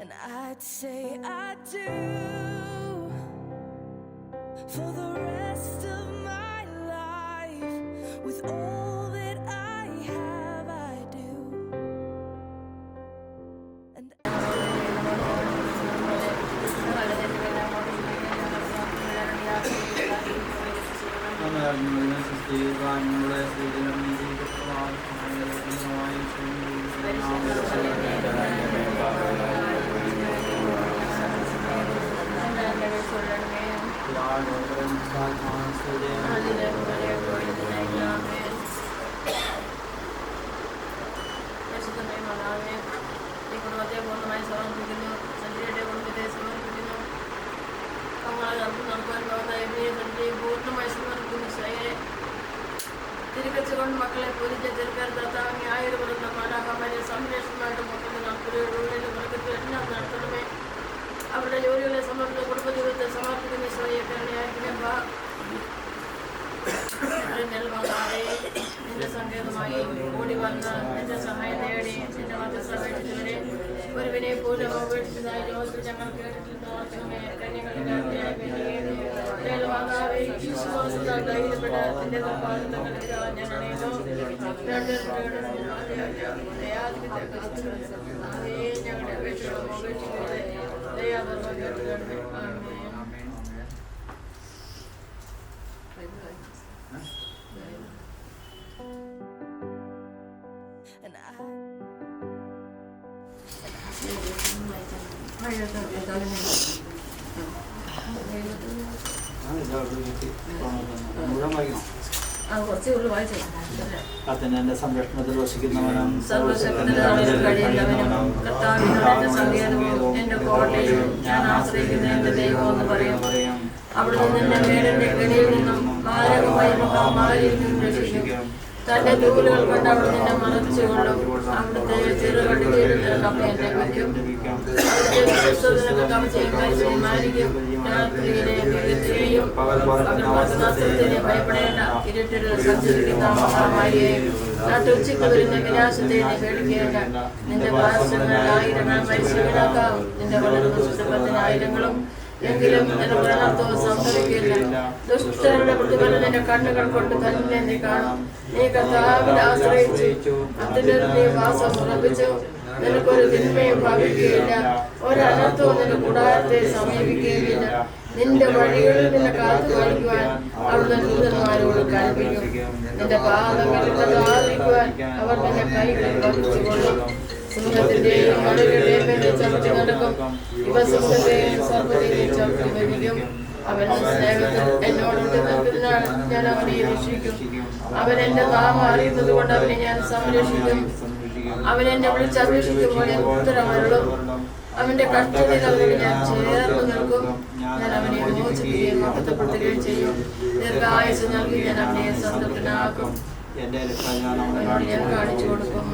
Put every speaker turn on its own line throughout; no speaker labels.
And I'd say I do for the rest of my life. With all that I have, I do. And തിരികച്ചുകൊണ്ട് മക്കളെ പൊരിച്ച് ചെറുക്കരുതാത്താങ്ങി ആയിരപ്പെടുന്ന മാലാഖമാരെ സംരക്ഷണമായിട്ട് മക്കളുടെ നാൽപ്പുരയുടെ മൃഗത്തിൽ എല്ലാം നടത്തണമേ. അവരുടെ ജോലികളെ സമർപ്പിച്ച കുടുംബജീവിതത്തെ സമർപ്പിക്കുന്ന ഈശോയെക്കരണയായിരിക്കണേ. നിന്റെ സങ്കേതമായി ഓടി വന്ന് നിന്റെ സഹായം നേടി നിന്റെ മധ്യസ്ഥ അപേക്ഷിച്ചവരെ ഒരുവിനെ പോലും അപേക്ഷിച്ചതായി ലോകത്തിൽ ഞങ്ങൾ കേട്ടിട്ടുണ്ട്. ഓർക്കണമേ. വിശ്വാസത്താൽ ധൈര്യപ്പെട്ട് നിന്റെ പാദങ്ങളിൽ ഞാൻ അണയുന്നു. ഞങ്ങളുടെ അപേക്ഷകളും ഉപേക്ഷിക്കുന്നത് ദയാപൂർവ്വം കേട്ടുകണമേ.
കത്തന്നെ സംരക്ഷണത്തിൽ വസിക്കുന്നവനും
എന്റെ കോട്ടയും ഞാൻ ആശ്രയിക്കുന്ന എന്റെ ദൈവം എന്ന് പറയും. അവിടെ നിന്റെ മേടന്റെ ഗണിയിൽ നിന്നും മാരകമായ മഹാമാരിയിൽ നിന്നും രക്ഷിക്കും. തന്റെ തൂലുകൾ കൊണ്ട് അവിടെ നിന്നെ മറച്ചുകൊള്ളും. അവിടുത്തെ ചെറുകടികളിൽ കപ്പയന്റെ വയ്ക്കും. മാരിക്കും രാത്രിയിലെ വിപത്തിനെയും പകൽമാസത്തിനെ ഭയപ്പെടേണ്ട. ഇരുട്ടിൽ സഞ്ചരിക്കുന്ന മഹാമാരിയെ നട്ടുച്ചയ്ക്ക് വരുന്ന വിനാശത്തെ നീ പേടിക്കേണ്ട. നിന്റെ പാർശ്വങ്ങൾ 1000 മരിച്ചു വീണാക്കാം. നിന്റെ വളർന്ന ചുറ്റുപത്തിനായിരങ്ങളും എങ്കിലും നിന്റെ മരണത്തോ സംഭവിക്കില്ല. ദുഷ്ടരുടെ പ്രതിഫലം നിന്റെ കണ്ണുകൾ കൊണ്ട് തന്നെ നീ കാണും. നീ കർത്താവിൽ ആശ്രയിച്ചു അതിന്റെ നീ വാസം ഉറപ്പിച്ചു. നിനക്കൊരു തിന്മയും ഭവിക്കുകയില്ല. ഒരനർത്ഥവും നിന്റെ കൂടാരത്തെ സമീപിക്കുകയില്ല. നിന്റെ വഴികളിൽ നിന്നെ കാത്തു കാണിക്കുവാൻ അവിടുത്തെ ദൂതന്മാരോട് കൽപ്പിക്കും. നിന്റെ പാദങ്ങളിൽ ആദരിക്കുവാൻ അവർ നിന്റെ കൈകളിൽ വഹിച്ചുകൊള്ളും. സിംഹത്തിന്റെയും മലകളുടെയും മേലെ ചവിട്ടി നടക്കും. ഇവ സിംഹത്തെയും സർപ്പത്തെയും ചവിട്ടി മെതിക്കും. അവന്റെ സ്നേഹത്തിൽ എന്നോടൊട്ട് നിൽക്കുന്നതിനാൽ ഞാൻ അവനെ രക്ഷിക്കും. അവൻ എന്റെ നാമം അറിയുന്നത് കൊണ്ട് അവനെ ഞാൻ സംരക്ഷിക്കും. അവൻ എന്നെ വിളിച്ചപേക്ഷിക്കുമ്പോൾ ഉത്തരമരുളും. അവന്റെ കഷ്ടതയിൽ അവരോട് ഞാൻ ചേർന്ന് നിൽക്കും. ഞാൻ അവനെ മോചിപ്പിക്കുകയും മഹത്വപ്പെടുത്തുകയും ചെയ്യും. ദീർഘായുസ് നൽകി ഞാൻ അവനെ സംതൃപ്തനാക്കും. ഞാൻ കാണിച്ചു കൊടുക്കും.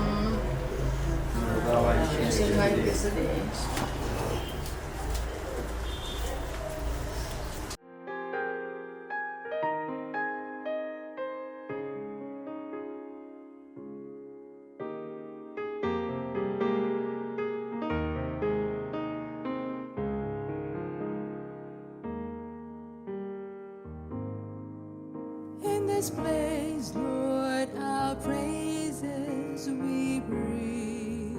in this place, Lord, our praises we bring.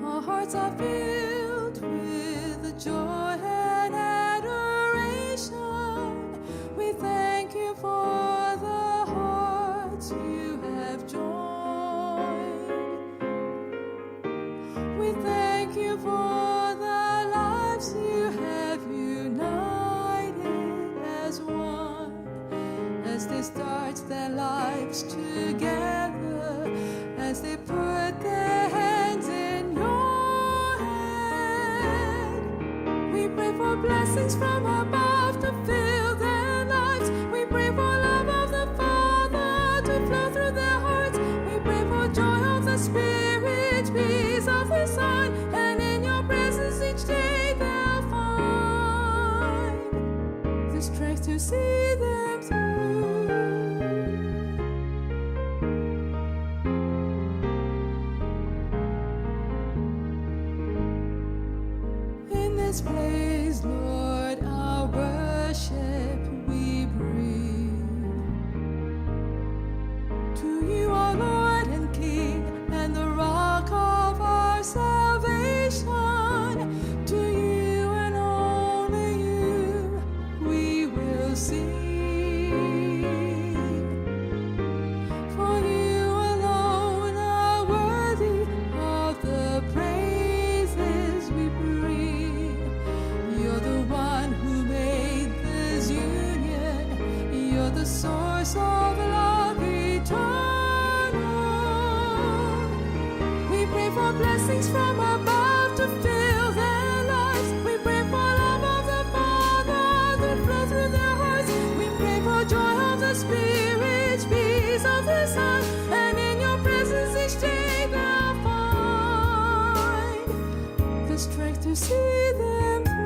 Our hearts are filled with the joy and adoration. We thank you for the hearts you have joined. We thank you for the lives you have united as one, as they start their lives together, as they put their hands in your hand. We pray for blessings from above to fill their lives. We pray for love of the Father to flow through their hearts. We pray for joy of the Spirit, peace of the Son, and in your presence each day they'll find the strength to see them through. this place, Lord, our worship we bring. To you, our Lord and King, and the rock of our salvation, to you and only you we will sing. For you alone are worthy of the praises we bring. You're the one who made this union. You're the source of love eternal. We pray for blessings from above to fill their lives. We pray for love of the Father to flow through their hearts. We pray for joy of the Spirit, peace of the Son, and in your presence each day they'll find the strength to see them through.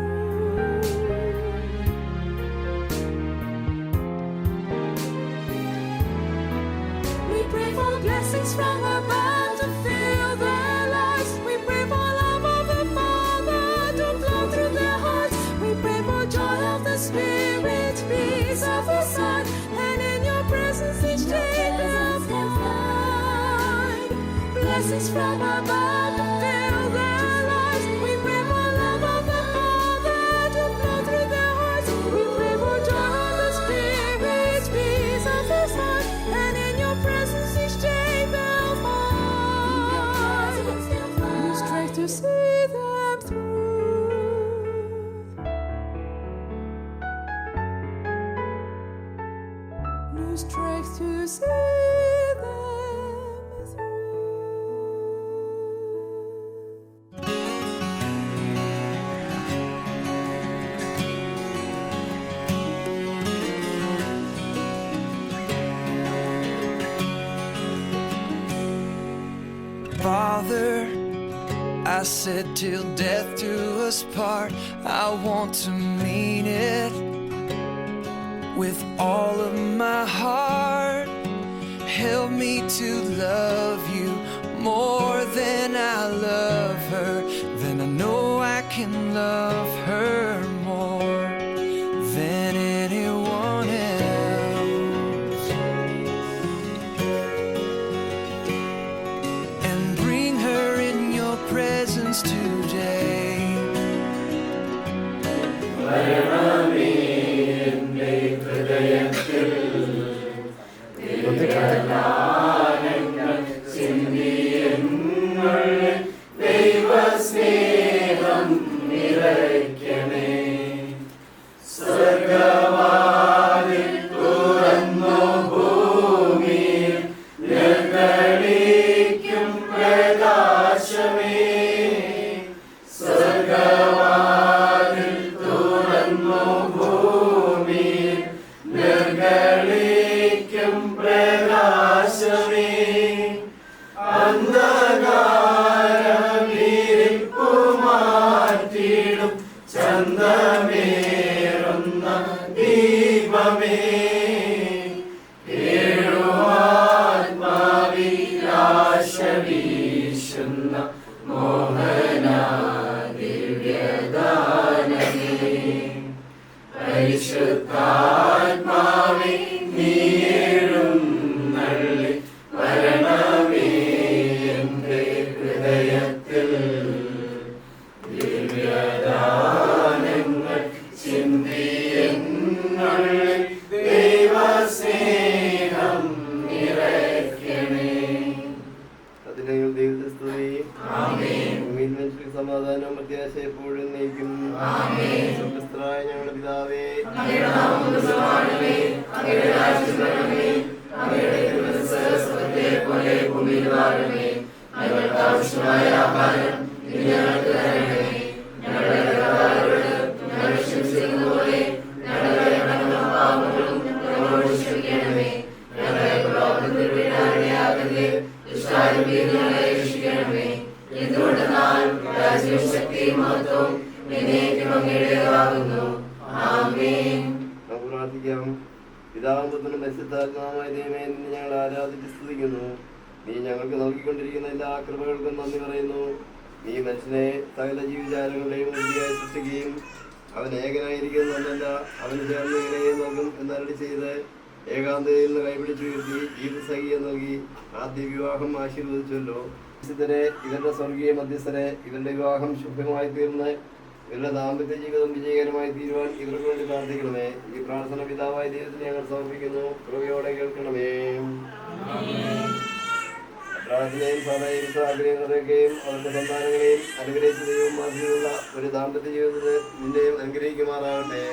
We pray for blessings from above to fill their lives. We pray for love of the Father to flow through their hearts. We pray for joy of the Spirit, peace of the Son, and in your presence each day they'll find blessings from above to fill their lives. We pray for love of the Father to flow through their hearts. We pray for joy of the Spirit, peace of the Son, and in your presence each day they'll find new strength to see them through. New strength to see them through.
Father, I said till death do us part, I want to mean it with all of my heart. Help me to love you more than I love her, then I know I can love her more than anyone else. And bring her in your presence today.
സമാധാനം പ്രത്യാശ എപ്പോഴും നയിക്കും. സ്വർഗ്ഗസ്ഥനായ ഞങ്ങളുടെ പിതാവേ, പ്രാർത്ഥിക്കാം. പിതാവും പുത്രനും പരിശുദ്ധാത്മാവുമായ ദൈവമേ, നിന്നെ ഞങ്ങൾ ആരാധിച്ച് സ്തുതിക്കുന്നു. നീ ഞങ്ങൾക്ക് നൽകിക്കൊണ്ടിരിക്കുന്ന എല്ലാ കൃപകൾക്കും നന്ദി പറയുന്നു. നീ മനുഷ്യനെ സകല ജീവജാലങ്ങളെയും വൃത്തിയായി സൃഷ്ടിക്കുകയും അവൻ ഏകനായിരിക്കുന്നതല്ല, അവന് ചേർന്ന് ഇണയെ നൽകും എന്നരടി ചെയ്ത് ഏകാന്തതയിൽ നിന്ന് കൈപിടിച്ചുയർത്തി ജീവിതസഖിയെ നൽകി ആദ്യ വിവാഹം ആശീർവദിച്ചല്ലോ. ഇവരുടെ സ്വർഗീയ മധ്യസ്ഥരെ ഇവരുടെ വിവാഹം ശുഭമായി തീർന്ന് ഇവരുടെ ദാമ്പത്യ ജീവിതം വിജയകരമായി തീരുവാൻ ഇവർക്ക് വേണ്ടി പ്രാർത്ഥിക്കണമേ. ഈ പ്രാർത്ഥന പിതാവായ ദൈവത്തിന് ഞങ്ങൾ സമർപ്പിക്കുന്നു. കൃപയോടെ കേൾക്കണമേ. പ്രാർത്ഥനയും സഭയും ആഗ്രഹങ്ങളെയും അവരുടെ സന്താനങ്ങളെയും അനുഗ്രഹിച്ച ദൈവം മാതിരിയുള്ള ഒരു ദാമ്പത്യ ജീവിതത്തെ നിന്റെയും അനുഗ്രഹിക്കുമാറാകട്ടെ.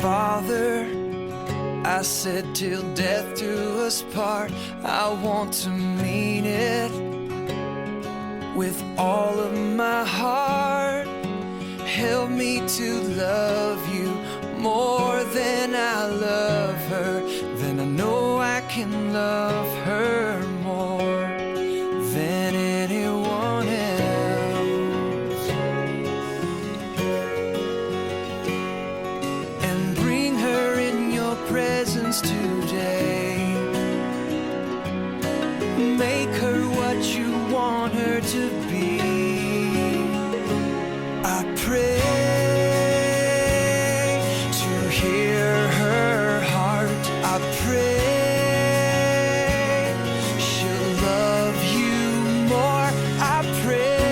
Father, I said till death do us part, I want to mean it with all of my heart. Help me to love you more than I love her, then I know I can love her more than anyone else. And bring her in your presence today. Make her what you want her to be. I pray to hear her heart. I pray she'll love you more. I pray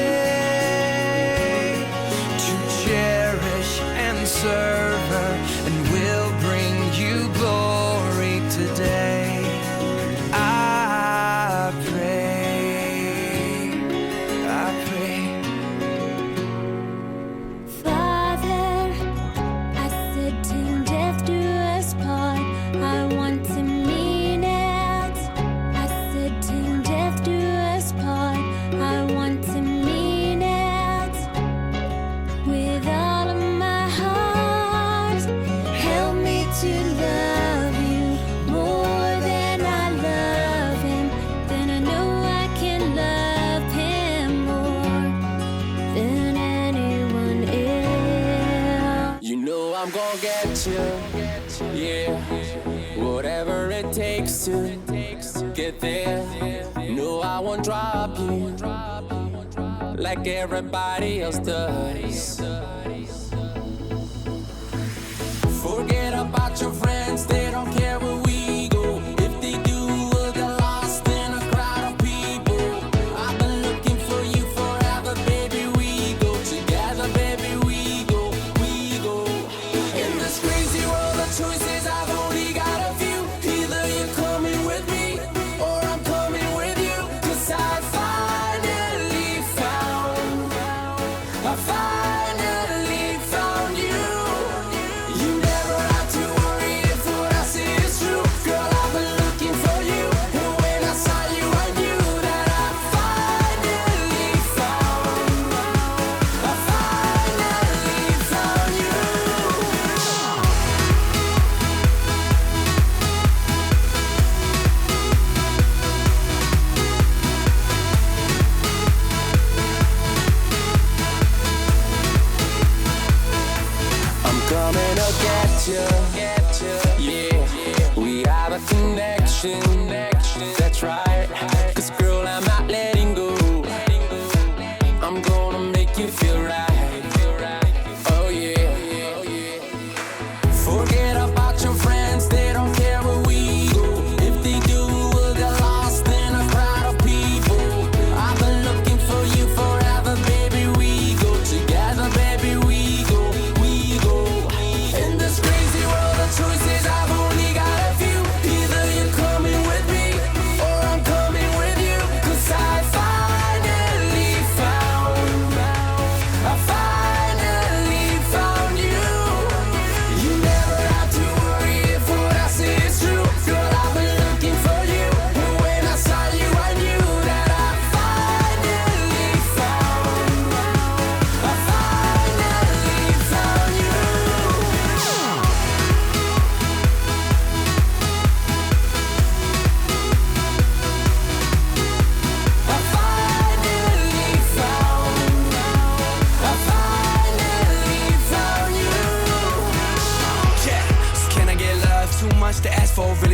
to cherish and serve her, and will bring you glory today. I pray.
Father, I said till death do us part, I want to mean it. I said till death do us part, I want to mean it with all of my heart. Help me to love you more than I love him, then I know I can love him more than anyone else.
You know I'm gonna get you, yeah. Whatever it takes to get there. No, I won't drop you like everybody else does. Forget about your friends, they don't care where we go. If they do, we'll get lost in a crowd of people. I've been looking for you forever, baby. We go together, baby. We go. In this crazy world of choices, I've only got a few. Either you're coming with me, or I'm coming with you. 'Cause I finally found you. You never have to worry if what I say is true. Girl, I've been looking for you, and when I saw you, I knew that I finally found you. I'm coming to get you, yeah. We have a connection, that's right. 'Cause girl, I'm not letting go. I'm gonna make you feel right.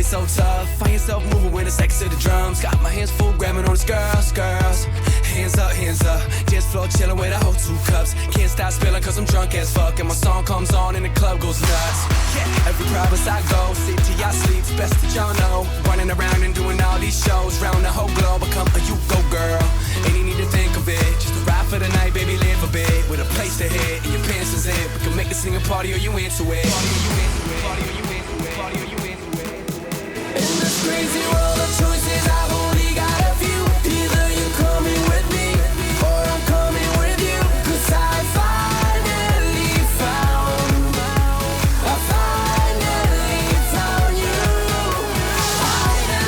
be so tough. Find yourself moving with the sex to the drums. Got my hands full grabbing on the girls. Hands up, dance floor chilling with a whole 2 cups. Can't stop spilling cause I'm drunk as fuck. And my song comes on and the club goes nuts. Yeah, every province I go, city I sleep, best that y'all know. Running around and doing all these shows, round the whole globe. I come, you go girl, ain't you need to think of it. Just a ride for the night, baby, live a bit. With a place to hit, and your pants is in. We can make this thing a party or you into it. In this crazy world of choices, I've only got a few. Either you're coming with me, or I'm coming with you. Cause I finally found you. Finally found you. Finally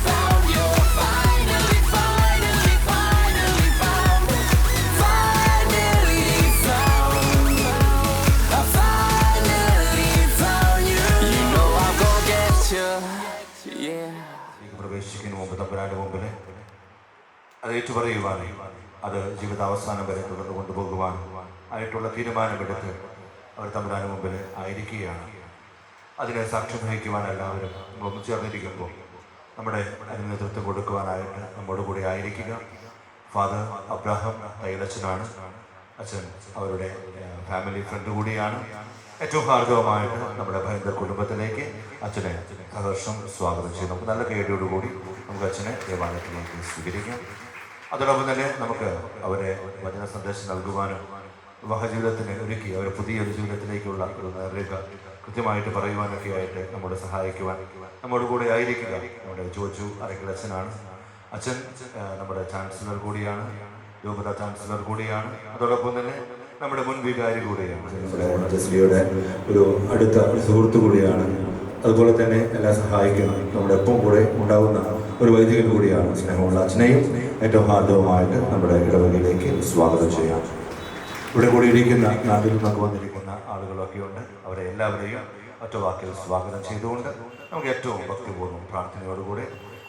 found you. Finally found you. Finally found you. You know I'm gonna get you. Yeah.
പ്രവേശിക്കുന്ന മുമ്പ് തമ്പുരാന്റെ മുമ്പിൽ അത് ഏറ്റുപറയുവാൻ, അത് ജീവിതാവസാനം വരെ തുടർന്ന് കൊണ്ടുപോകുവാൻ ആയിട്ടുള്ള തീരുമാനമെടുത്ത് അവർ തമ്പുരാന്റെ മുമ്പിൽ ആയിരിക്കുകയാണ്. അതിനെ സാക്ഷ്യം വഹിക്കുവാൻ എല്ലാവരും നമ്മളൊന്നു ചേർന്നിരിക്കുമ്പോൾ നമ്മുടെ അതിന് നേതൃത്വം കൊടുക്കുവാനായിട്ട് നമ്മോട് കൂടി ആയിരിക്കുക ഫാദർ അബ്രഹാം തൈലച്ചനാണ്. അച്ഛൻ അവരുടെ ഫാമിലി ഫ്രണ്ട് കൂടിയാണ്. ഏറ്റവും ഹാർദവമായിട്ട് നമ്മുടെ ഭയങ്കര കുടുംബത്തിലേക്ക് അച്ഛനെ സഹർഷം സ്വാഗതം ചെയ്യും. നമുക്ക് നല്ല കേടിയോടുകൂടി നമുക്ക് അച്ഛനെ ദേവാലയത്തിലേക്ക് സ്വീകരിക്കാം. അതോടൊപ്പം തന്നെ നമുക്ക് അവരെ വചന സന്ദേശം നൽകുവാനും വിവാഹ ജീവിതത്തിന് ഒരുക്കി അവരെ പുതിയൊരു ജീവിതത്തിലേക്കുള്ള ഒരു നേർരേഖ കൃത്യമായിട്ട് പറയുവാനൊക്കെ ആയിട്ട് നമ്മോട് സഹായിക്കുവാൻ നമ്മോട് കൂടെ ആയിരിക്കുക നമ്മുടെ ജോജു അരക്കൽ അച്ഛനാണ്. അച്ഛൻ നമ്മുടെ ചാൻസലർ കൂടിയാണ്, രൂപത ചാൻസലർ കൂടിയാണ്. അതോടൊപ്പം തന്നെ നമ്മുടെ മുൻ വികാരി കൂടിയാണ്, നമ്മുടെ ജസ്ലിയുടെ ഒരു അടുത്ത സുഹൃത്തു കൂടിയാണ്. അതുപോലെ തന്നെ എല്ലാം സഹായിക്കുന്ന നമ്മുടെ ഒപ്പം കൂടെ ഉണ്ടാകുന്ന ഒരു വൈദികൻ കൂടിയാണ്. സ്നേഹമുള്ള അച്ഛനെയും ഏറ്റവും ഹാർദവമായിട്ട് നമ്മുടെ ഇടവകയിലേക്ക് സ്വാഗതം ചെയ്യാം. ഇവിടെ കൂടിയിരിക്കുന്ന നാട്ടിൽ നിന്നൊക്കെ വന്നിരിക്കുന്ന ആളുകളൊക്കെ ഉണ്ട്. അവരെ എല്ലാവരെയും ഒറ്റ വാക്കിൽ സ്വാഗതം ചെയ്തുകൊണ്ട് നമുക്ക് ഏറ്റവും ഭക്തിപൂർവ്വം പ്രാർത്ഥനയോടുകൂടെ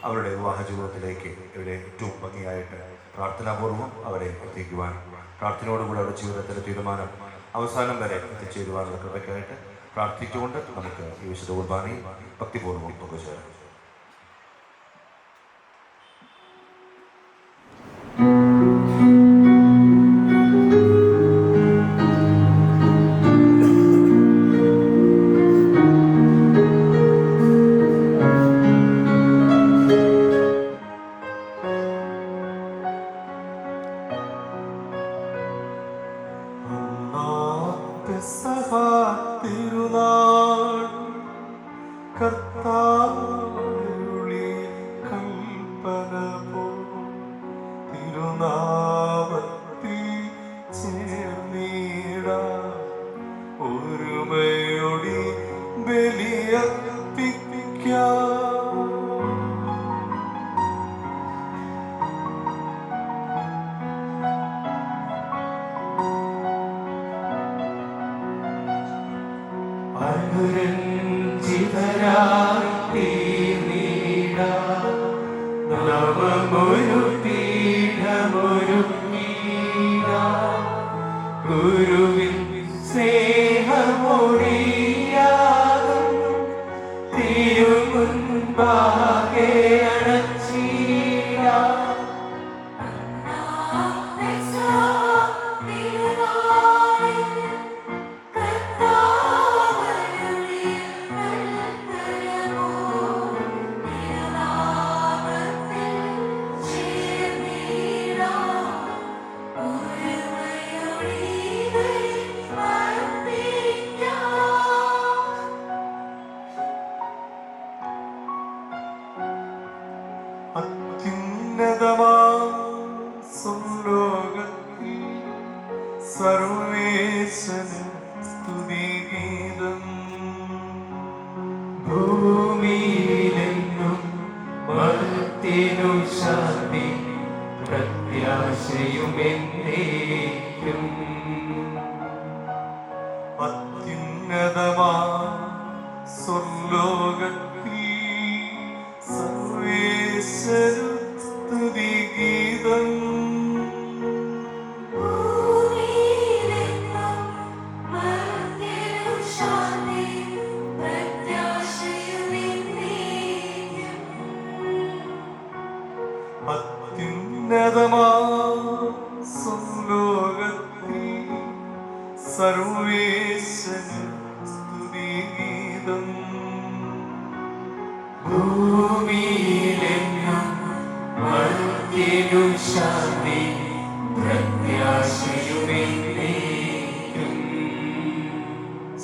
അവരുടെ വിവാഹ ജീവിതത്തിലേക്ക് ഇവിടെ ഏറ്റവും ഭംഗിയായിട്ട് പ്രാർത്ഥനാപൂർവ്വം അവരെ എത്തിക്കുവാൻ, പ്രാർത്ഥനയോടുകൂടി അവരുടെ ജീവിതത്തിലെ തീരുമാനം അവസാനം വരെ എത്തിച്ചേരുവാനുള്ള കൃപയ്ക്കായിട്ട് പ്രാർത്ഥിച്ചുകൊണ്ട് നമുക്ക് ഈ വിശുദ്ധ കുർബാനയിൽ ഭക്തിപൂർവ്വം പങ്കുചേരാം.
സർവേശ്വരൻ സ്തുതിഗീതം.
ഭൂമിയിലെങ്ങും മർത്യനും ശാന്തി പ്രത്യാശയുമെന്നേക്കും.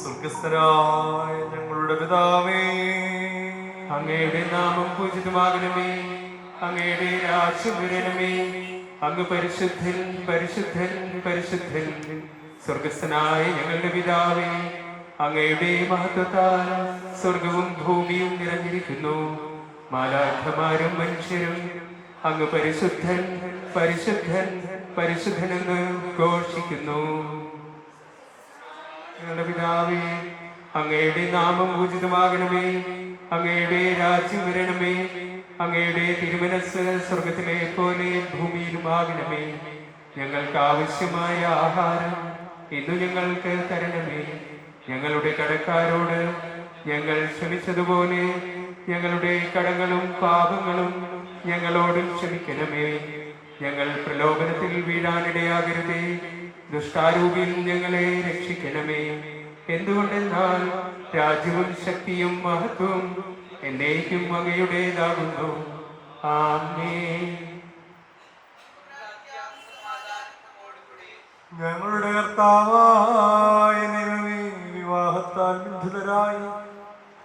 സ്വർഗസ്ഥനായ ഞങ്ങളുടെ പിതാവേ,
അങ്ങയുടെ നാമം പൂജിതമാകണമേ. അങ്ങയുടെ രാജ്യം വരണമേ. അങ്ങ് പരിശുദ്ധൻ പരിശുദ്ധൻ പരിശുദ്ധൻ. സ്വർഗസ്ഥനായ ഞങ്ങളുടെ പിതാവേ, അങ്ങയുടെ മഹത്വത്താൽ സ്വർഗവും ഭൂമിയും നിറഞ്ഞിരിക്കുന്നു. മാലാഖമാരും മനുഷ്യരും അങ്ങ് പരിശുദ്ധൻ പരിശുദ്ധൻ പരിശുദ്ധനെന്ന് ഘോഷിക്കുന്നു. ഞങ്ങളുടെ പിതാവേ, അങ്ങയുടെ നാമം പൂജിതമാകണമേ. അങ്ങയുടെ രാജ്യം വരണമേ. അങ്ങയുടെ തിരുമനസ് സ്വർഗത്തിലെ പോലെ ഭൂമിയിലുമാകണമേ. ഞങ്ങൾക്ക് ആവശ്യമായ ആഹാരം ഇന്നു ഞങ്ങൾക്ക് തരണമേ. ഞങ്ങളുടെ കടക്കാരോട് ഞങ്ങൾ ക്ഷമിച്ചതുപോലെ ഞങ്ങളുടെ കടങ്ങളും പാപങ്ങളും ഞങ്ങളോടും ക്ഷമിക്കണമേ. ഞങ്ങൾ പ്രലോഭനത്തിൽ വീഴാനിടയാകരുതേ. ദുഷ്ടാരൂപിൽ ഞങ്ങളെ രക്ഷിക്കണമേ. എന്തുകൊണ്ടെന്നാൽ രാജ്യവും ശക്തിയും മഹത്വവും എന്നേക്കും അങ്ങയുടേതാകുന്നു. ആമേൻ.
ഞങ്ങളുടെ കർത്താവായ ദൈവമേ, വിവാഹത്താൽ ബന്ധിതരായി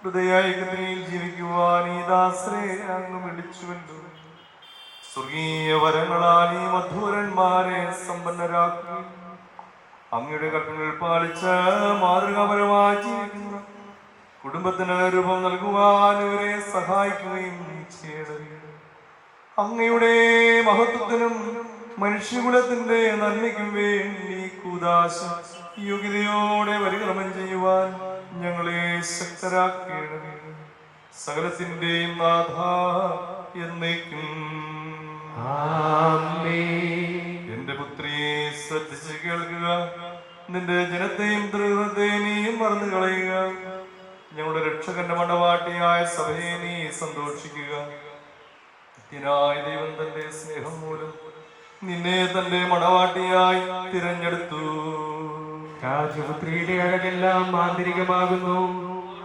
ഹൃദയൈകത്തിൽ ജീവിക്കുവാൻ ഈ ദാസരെ അങ്ങ് വിളിച്ചുവല്ലോ. സ്വർഗീയ വരങ്ങളാൽ ഈ മധുരന്മാരെ സമ്പന്നരാക്കുകയും അങ്ങയുടെ കൽപ്പനകൾ പാലിച്ച് മാതൃകാപരമായി ജീവിക്കുന്ന കുടുംബത്തിന് രൂപം നൽകുവാൻ ഇവരെ സഹായിക്കുകയും ചെയ്യണമേ. അങ്ങയുടെ മഹത്വത്തിനും മനുഷ്യകുലത്തിന്റെ നന്മയ്ക്കും വേണ്ടി കൂദാശ യോഗ്യതയോടെ പരിക്രമം ചെയ്യുവാൻ ഞങ്ങളെ ശക്തരാക്കേണമേ. സകലത്തിന്റെയും നാഥ എന്നേക്കും. എന്റെ പുത്രിയെ ശ്രദ്ധിച്ച് കേൾക്കുക. നിന്റെ ജനത്തെയും ദൃഢത്തെയും നീയും മറന്നു കളയുക. ഞങ്ങളുടെ രക്ഷകന്റെ മണവാട്ടിയായ സഭയെ നീ സന്തോഷിക്കുക. നിത്യനായ ദൈവം തന്റെ സ്നേഹം മൂലം നിന്നെ തന്റെ മണവാട്ടിയായി തിരഞ്ഞെടുത്തു.
രാജപുത്രിയുടെ അഴകെല്ലാം ആന്തരികമാകുന്നു.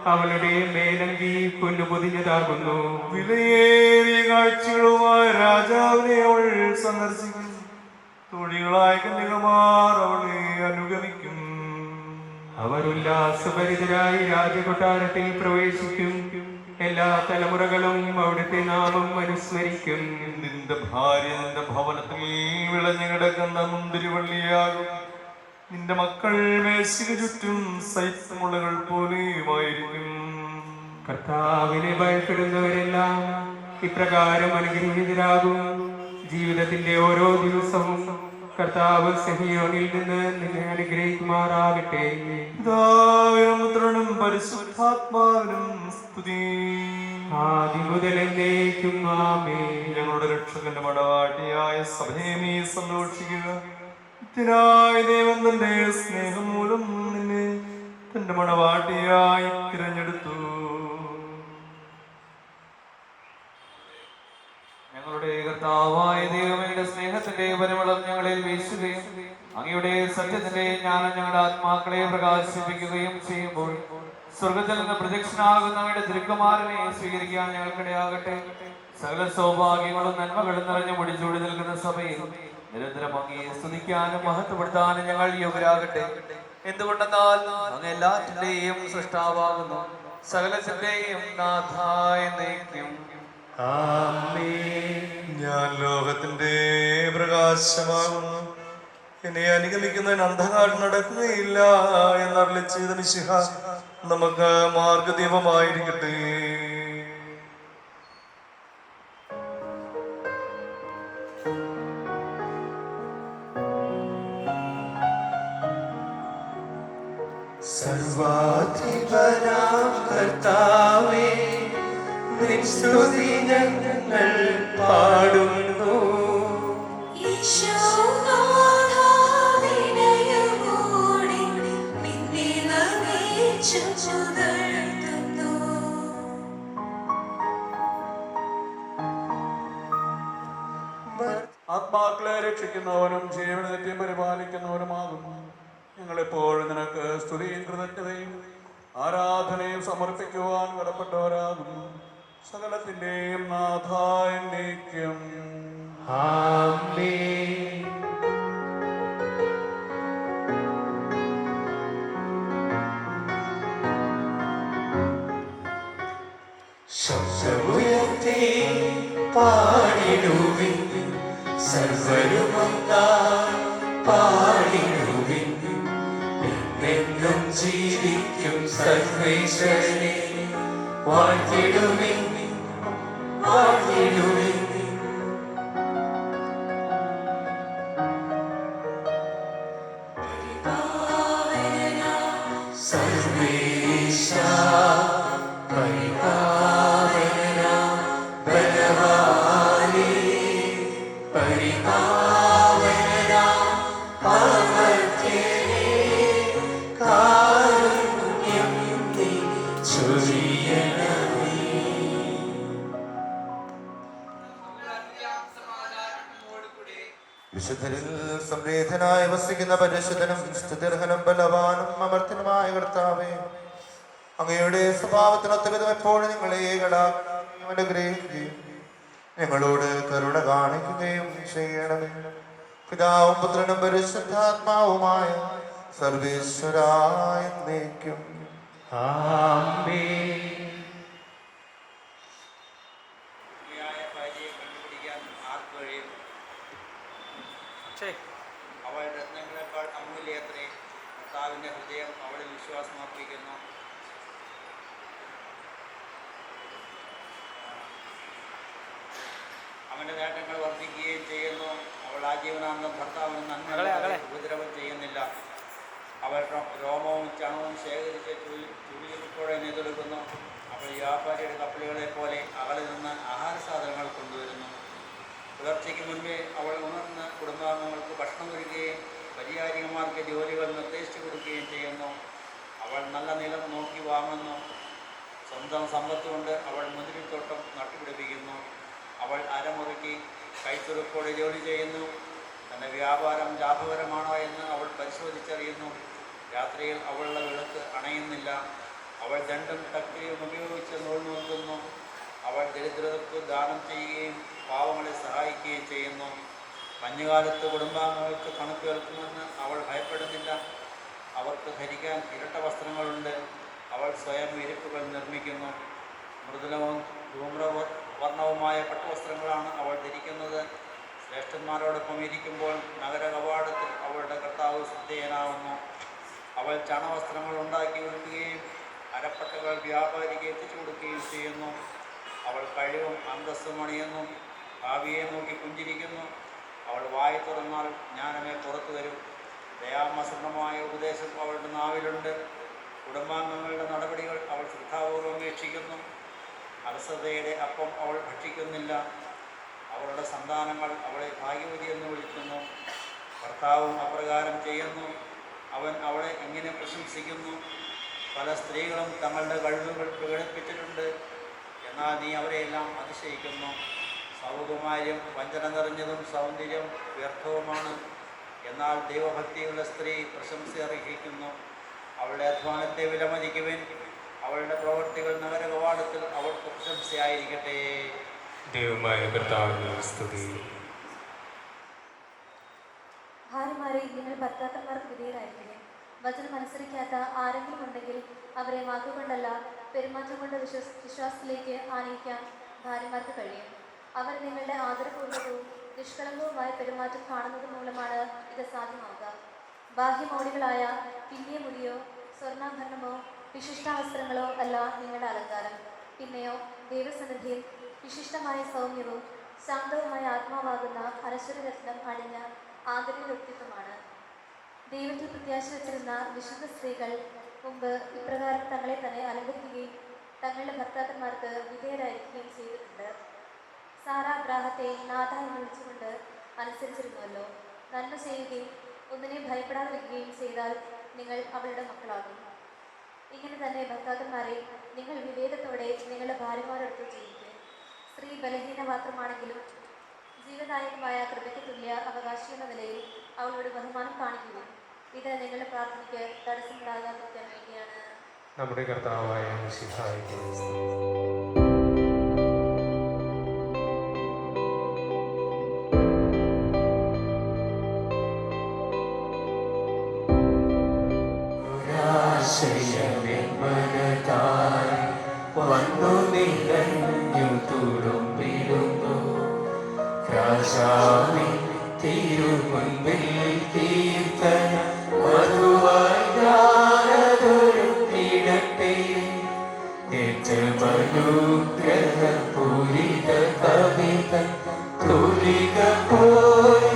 അവളുടെ മേലങ്കി പൊന്നു പൊതിഞ്ഞതാകുന്നു.
വിലയേറിയ കാഴ്ചകളുമായി രാജാവിനെ അവൾ സന്ദർശിക്കും. തൊഴികളായ കന്യകമാർ അവളെ അനുഗമിക്കും.
അവർ ഉല്ലാസഭരിതരായി രാജകൊട്ടാരത്തിൽ പ്രവേശിക്കും. എല്ലാ തലമുറകളും അവിടുത്തെ നാമം അനുസ്മരിക്കും.
നിന്റെ ഭാര്യ നിന്റെ ഭവനത്തിൽ വിളഞ്ഞു കിടക്കുന്ന മുന്തിരിവള്ളിയാകും. നിന്റെ മക്കൾ മേശയ്ക്ക് ചുറ്റും സൈത്യമുളകൾ പോലെയുമായിരിക്കും.
കർത്താവിനെ ഭയപ്പെടുന്നവരെല്ലാം ഇപ്രകാരം അനുഗ്രഹീതരാകും. ജീവിതത്തിന്റെ ഓരോ ദിവസവും കർത്താവ് സിഹിയോനിൽ നിന്ന് നിന്നെ അനുഗ്രഹിക്കുമാറാകട്ടെ.
പിതാവിനും പുത്രനും പരിശുദ്ധാത്മാവിനും സ്തുതി.
ആദി മുതൽ എന്നേക്കും ആമേൻ.
ഞങ്ങളുടെ രക്ഷകന്റെ മണവാട്ടിയായ സഭയെ നീ സന്തോഷിക്കുക. നിത്യനായ ദൈവം തന്റെ സ്നേഹം മൂലം നിന്നെ തന്റെ മണവാട്ടിയായി തിരഞ്ഞെടുത്തു.
ഞങ്ങളുടെ കർത്താവായ ദൈവമേ, സ്നേഹത്തിന്റെ പരിമളം ഞങ്ങളിൽ വീശുകയും അങ്ങയുടെ സത്യത്തിന്റെ ജ്ഞാനം ഞങ്ങളുടെ ആത്മാക്കളെ പ്രകാശിപ്പിക്കുകയും ചെയ്യുമ്പോൾ സ്വർഗത്തിൽ നിന്ന് പ്രത്യക്ഷനാകുന്ന അങ്ങയുടെ തിരുക്കുമാരനെ സ്വീകരിക്കാൻ ഞങ്ങൾക്കിടയാകട്ടെ. സകല സൗഭാഗ്യങ്ങളും നന്മകളും നിറഞ്ഞു മുടിച്ചൂടി നിൽക്കുന്ന സഭയിൽ നിരന്തരം അങ്ങയെ സ്തുതിക്കാനും മഹത്വപ്പെടുത്താനും ഞങ്ങൾ യോഗ്യരാകട്ടെ. എന്തുകൊണ്ടെന്നാൽ അങ്ങ് എല്ലാറ്റിന്റെയും സൃഷ്ടാവാകുന്നു, സകലത്തിന്റെയും നാഥായ നയിക്കും.
ഞാൻ ലോകത്തിന്റെ പ്രകാശമാകുന്നു. എന്നെ അനുഗമിക്കുന്നതിന് അന്ധകാരം നടക്കുകയില്ല എന്നരുളി ചെയ്ത മിശിഹ നമുക്ക് മാർഗദീപമായിരിക്കട്ടെ.
സർവാധിപനാം കർത്താവേ, നിൻ സ്തുതി ഞങ്ങൾ പാടുന്നു.
ആത്മാക്കളെ രക്ഷിക്കുന്നവനും ജീവനെ പരിപാലിക്കുന്നവനുമാകുന്നു ഞങ്ങളെപ്പോഴും നിനക്ക് സ്തുതിയും കൃതജ്ഞതയും ആരാധനയും സമർപ്പിക്കുവാൻ കടപ്പെട്ടവരാകുന്നു. സകലത്തിന്റെയും നാഥായ നീക്കം.
ആമേൻ.
ശബ്ദമുയർത്തി പാടിടുവിൻ, സർവരുമൊന്നായി പാടിടുവിൻ. എന്നെന്നും ജീവിക്കും സർവേശ്വരനെ വാഴ്ത്തിടുവിൻ, വാഴ്ത്തിടുവിൻ. സർവേശ പരിപാവന ബലവാനേ, പരിപാവന അമർത്യനേ, കാരുണ്യം നീ ചൊരിയണമേ.
വിശുദ്ധരിൽ സംപ്രീതനായി വസിക്കുന്ന പരിശുദ്ധനും സ്തുതിർഹനും ബലവാനും അമർത്തനുമായ കർത്താവേ, അങ്ങയുടെ സ്വഭാവത്തിനൊത്ത വിധം എപ്പോഴും ഞങ്ങളെ അനുഗ്രഹിക്കുകയും ഞങ്ങളോട് കരുണ കാണിക്കുകയും ചെയ്യണമേ. പിതാവും പുത്രനും പരിശുദ്ധാത്മാവുമായ സർവേശ്വരായ എന്നേക്കും.
ആമേൻ.
ഭാര്യയെ കണ്ടുപിടിക്കാൻ ആർക്ക് കഴിയും? അവൾ രത്നങ്ങളെക്കാൾ അമൂല്യത്രേ. കർത്താവിൻ്റെ ഹൃദയം അവളിൽ വിശ്വാസമർപ്പിക്കുന്നു. അവൻ്റെ നേട്ടങ്ങൾ വർദ്ധിക്കുകയും ചെയ്യുന്നു. അവൾ ആജീവനാന്തം ഭർത്താവിന് നന്മ ഉപദ്രവം ചെയ്യുന്നില്ല. അവൾ രോമവും ചണവും ശേഖരിച്ച് ചുഴിയിൽപ്പോഴെ നെയ്തെടുക്കുന്നു. അവൾ വ്യാപാരിയുടെ കപ്പലുകളെ പോലെ അകലെ നിന്ന് ആഹാര സാധനങ്ങൾ കൊണ്ടുവരുന്നു. പുലർച്ചയ്ക്ക് മുൻപേ അവൾ ഉണർന്ന് കുടുംബാംഗങ്ങൾക്ക് ഭക്ഷണം ഒരുക്കുകയും പരിചാരികമാർക്ക് ജോലികൾ നിർദ്ദേശിച്ചു കൊടുക്കുകയും ചെയ്യുന്നു. അവൾ നല്ല നിലം നോക്കി വാങ്ങുന്നു. സ്വന്തം സമ്പത്ത് കൊണ്ട് അവൾ മുന്തിരിത്തോട്ടം നട്ടുപിടിപ്പിക്കുന്നു. അവൾ അരമുറുക്കി കൈത്തുറുപ്പോടെ ജോലി ചെയ്യുന്നു. തൻ്റെ വ്യാപാരം ലാഭകരമാണോ എന്ന് അവൾ പരിശോധിച്ചറിയുന്നു. രാത്രിയിൽ അവളുടെ വിളക്ക് അണയുന്നില്ല. അവൾ ദണ്ഡും ടക്കയും ഉപയോഗിച്ച് നൂൽ നൂൽക്കുന്നു. അവൾ ദരിദ്രർക്ക് ദാനം ചെയ്യുകയും പാവങ്ങളെ സഹായിക്കുകയും ചെയ്യുന്നു. മഞ്ഞുകാലത്ത് കുടുംബാംഗങ്ങൾക്ക് തണുപ്പേൽക്കുമെന്ന് അവൾ ഭയപ്പെടുന്നില്ല. അവർക്ക് ധരിക്കാൻ ഇരട്ട വസ്ത്രങ്ങളുണ്ട്. അവൾ സ്വയം വിരിപ്പുകൾ നിർമ്മിക്കുന്നു. മൃദുലവും ധൂമ്രവർണ്ണവുമായ പട്ടുവസ്ത്രങ്ങളാണ് അവൾ ധരിക്കുന്നത്. ശ്രേഷ്ഠന്മാരോടൊപ്പം ഇരിക്കുമ്പോൾ നഗര കവാടത്തിൽ അവളുടെ കർത്താവ് ശ്രദ്ധേയനാവുന്നു. അവൾ ചണവസ്ത്രങ്ങൾ ഉണ്ടാക്കി വിൽക്കുകയും അരപ്പട്ടകൾ വ്യാപാരിക്ക് എത്തിച്ചു കൊടുക്കുകയും ചെയ്യുന്നു. അവൾ കഴിവും അന്തസ്സും അണിയുന്നു. ഭാവിയെ നോക്കി പുഞ്ചിരിക്കുന്നു. അവൾ വായി തുറന്നാൽ ജ്ഞാനമേ പുറത്തു വരും. ദയാമസൃണമായ ഉപദേശം അവളുടെ നാവിലുണ്ട്. കുടുംബാംഗങ്ങളുടെ നടപടികൾ അവൾ ശ്രദ്ധാപൂർവം വീക്ഷിക്കുന്നു. അലസതയുടെ അപ്പം അവൾ ഭക്ഷിക്കുന്നില്ല. അവളുടെ സന്താനങ്ങൾ അവളെ ഭാഗ്യവതി എന്ന് വിളിക്കുന്നു. ഭർത്താവും അപ്രകാരം ചെയ്യുന്നു. അവൻ അവളെ ഇങ്ങനെ പ്രശംസിക്കുന്നു. പല സ്ത്രീകളും തങ്ങളുടെ കഴിവുകൾ പ്രകടിപ്പിച്ചിട്ടുണ്ട്. എന്നാൽ നീ അവരെയെല്ലാം അതിശയിക്കുന്നു. സൗകുമാര്യം വഞ്ചന നിറഞ്ഞതും സൗന്ദര്യം വ്യർത്ഥവുമാണ്. എന്നാൽ ദൈവഭക്തിയുള്ള സ്ത്രീ പ്രശംസ അർഹിക്കുന്നു. അവളുടെ അധ്വാനത്തെ വിലമതിക്കുവിൻ. അവളുടെ പ്രവൃത്തികൾ നഗര കവാടത്തിൽ അവൾക്ക് പ്രശംസയായിരിക്കട്ടെ.
ദൈവമായ കർത്താവിന്റെ സ്തുതി.
ഭാര്യമാരെ നിങ്ങൾ ഭർത്താക്കന്മാർക്ക് വിധേയരായിരിക്കും. വചനം അനുസരിക്കാത്ത ആരെങ്കിലും ഉണ്ടെങ്കിൽ അവരെ വാക്കുകൊണ്ടല്ല പെരുമാറ്റം കൊണ്ട് വിശ്വാസത്തിലേക്ക് ആനയിക്കാൻ ഭാര്യമാർക്ക് കഴിയും. അവർ നിങ്ങളുടെ ആദരപൂർവ്വവും നിഷ്കളങ്കവുമായ പെരുമാറ്റം കാണുന്നത് മൂലമാണ് ഇത് സാധ്യമാവുക. ബാഹ്യമൗലികളായ പിന്നിയ മുടിയോ സ്വർണ്ണാഭരണമോ വിശിഷ്ടാവസ്ത്രങ്ങളോ അല്ല നിങ്ങളുടെ അലങ്കാരം. പിന്നെയോ ദൈവസന്നിധിയിൽ വിശിഷ്ടമായ സൗമ്യവും ശാന്തവുമായ ആത്മാവാകുന്ന അനശ്വരരത്നം അണിഞ്ഞ ആദരണ വ്യക്തിത്വമാണ്. ദൈവത്തിൽ പ്രത്യാശ വച്ചിരുന്ന വിശുദ്ധ സ്ത്രീകൾ മുമ്പ് ഇപ്രകാരം തങ്ങളെ തന്നെ അലങ്കരിക്കുകയും തങ്ങളുടെ ഭർത്താക്കന്മാർക്ക് വിധേയരായിരിക്കുകയും ചെയ്തിട്ടുണ്ട്. സാറ അബ്രാഹത്തെ നാഥ എന്ന് വിളിച്ചുകൊണ്ട് അനുസരിച്ചിരുന്നുവല്ലോ. നന്മ ചെയ്യുകയും ഒന്നിനെയും ഭയപ്പെടാതിരിക്കുകയും ചെയ്താൽ നിങ്ങൾ അവളുടെ മക്കളാകും. ഇങ്ങനെ തന്നെ ഭർത്താക്കന്മാരെ നിങ്ങൾ വിവേകത്തോടെ നിങ്ങളുടെ ഭാര്യമാരടുത്ത് ജീവിക്കുക. സ്ത്രീ ബലഹീന മാത്രമാണെങ്കിലും ജീവദായകമായ കൃപയ്ക്ക് തുല്യ അവകാശി എന്ന നിലയിൽ അവളോട് ബഹുമാനം കാണിക്കുകയും ഇത് നിങ്ങളുടെ
പ്രാർത്ഥനയ്ക്ക് തടസ്സമുണ്ടാകാതിരിക്കാൻ വേണ്ടിയാണ്.
നമ്മുടെ കർത്താവായ മിശിഹായിക്ക് സ്തുതി.
വന്നു നിറഞ്ഞു തുളുമ്പിടുന്നു രാജാവി തിരുമുൻപിൽ കീർത്തന മധുവായിടട്ടെ ഏറ്റമനുഗ്രഹ പൂരിത കവിത തുലിക പോയി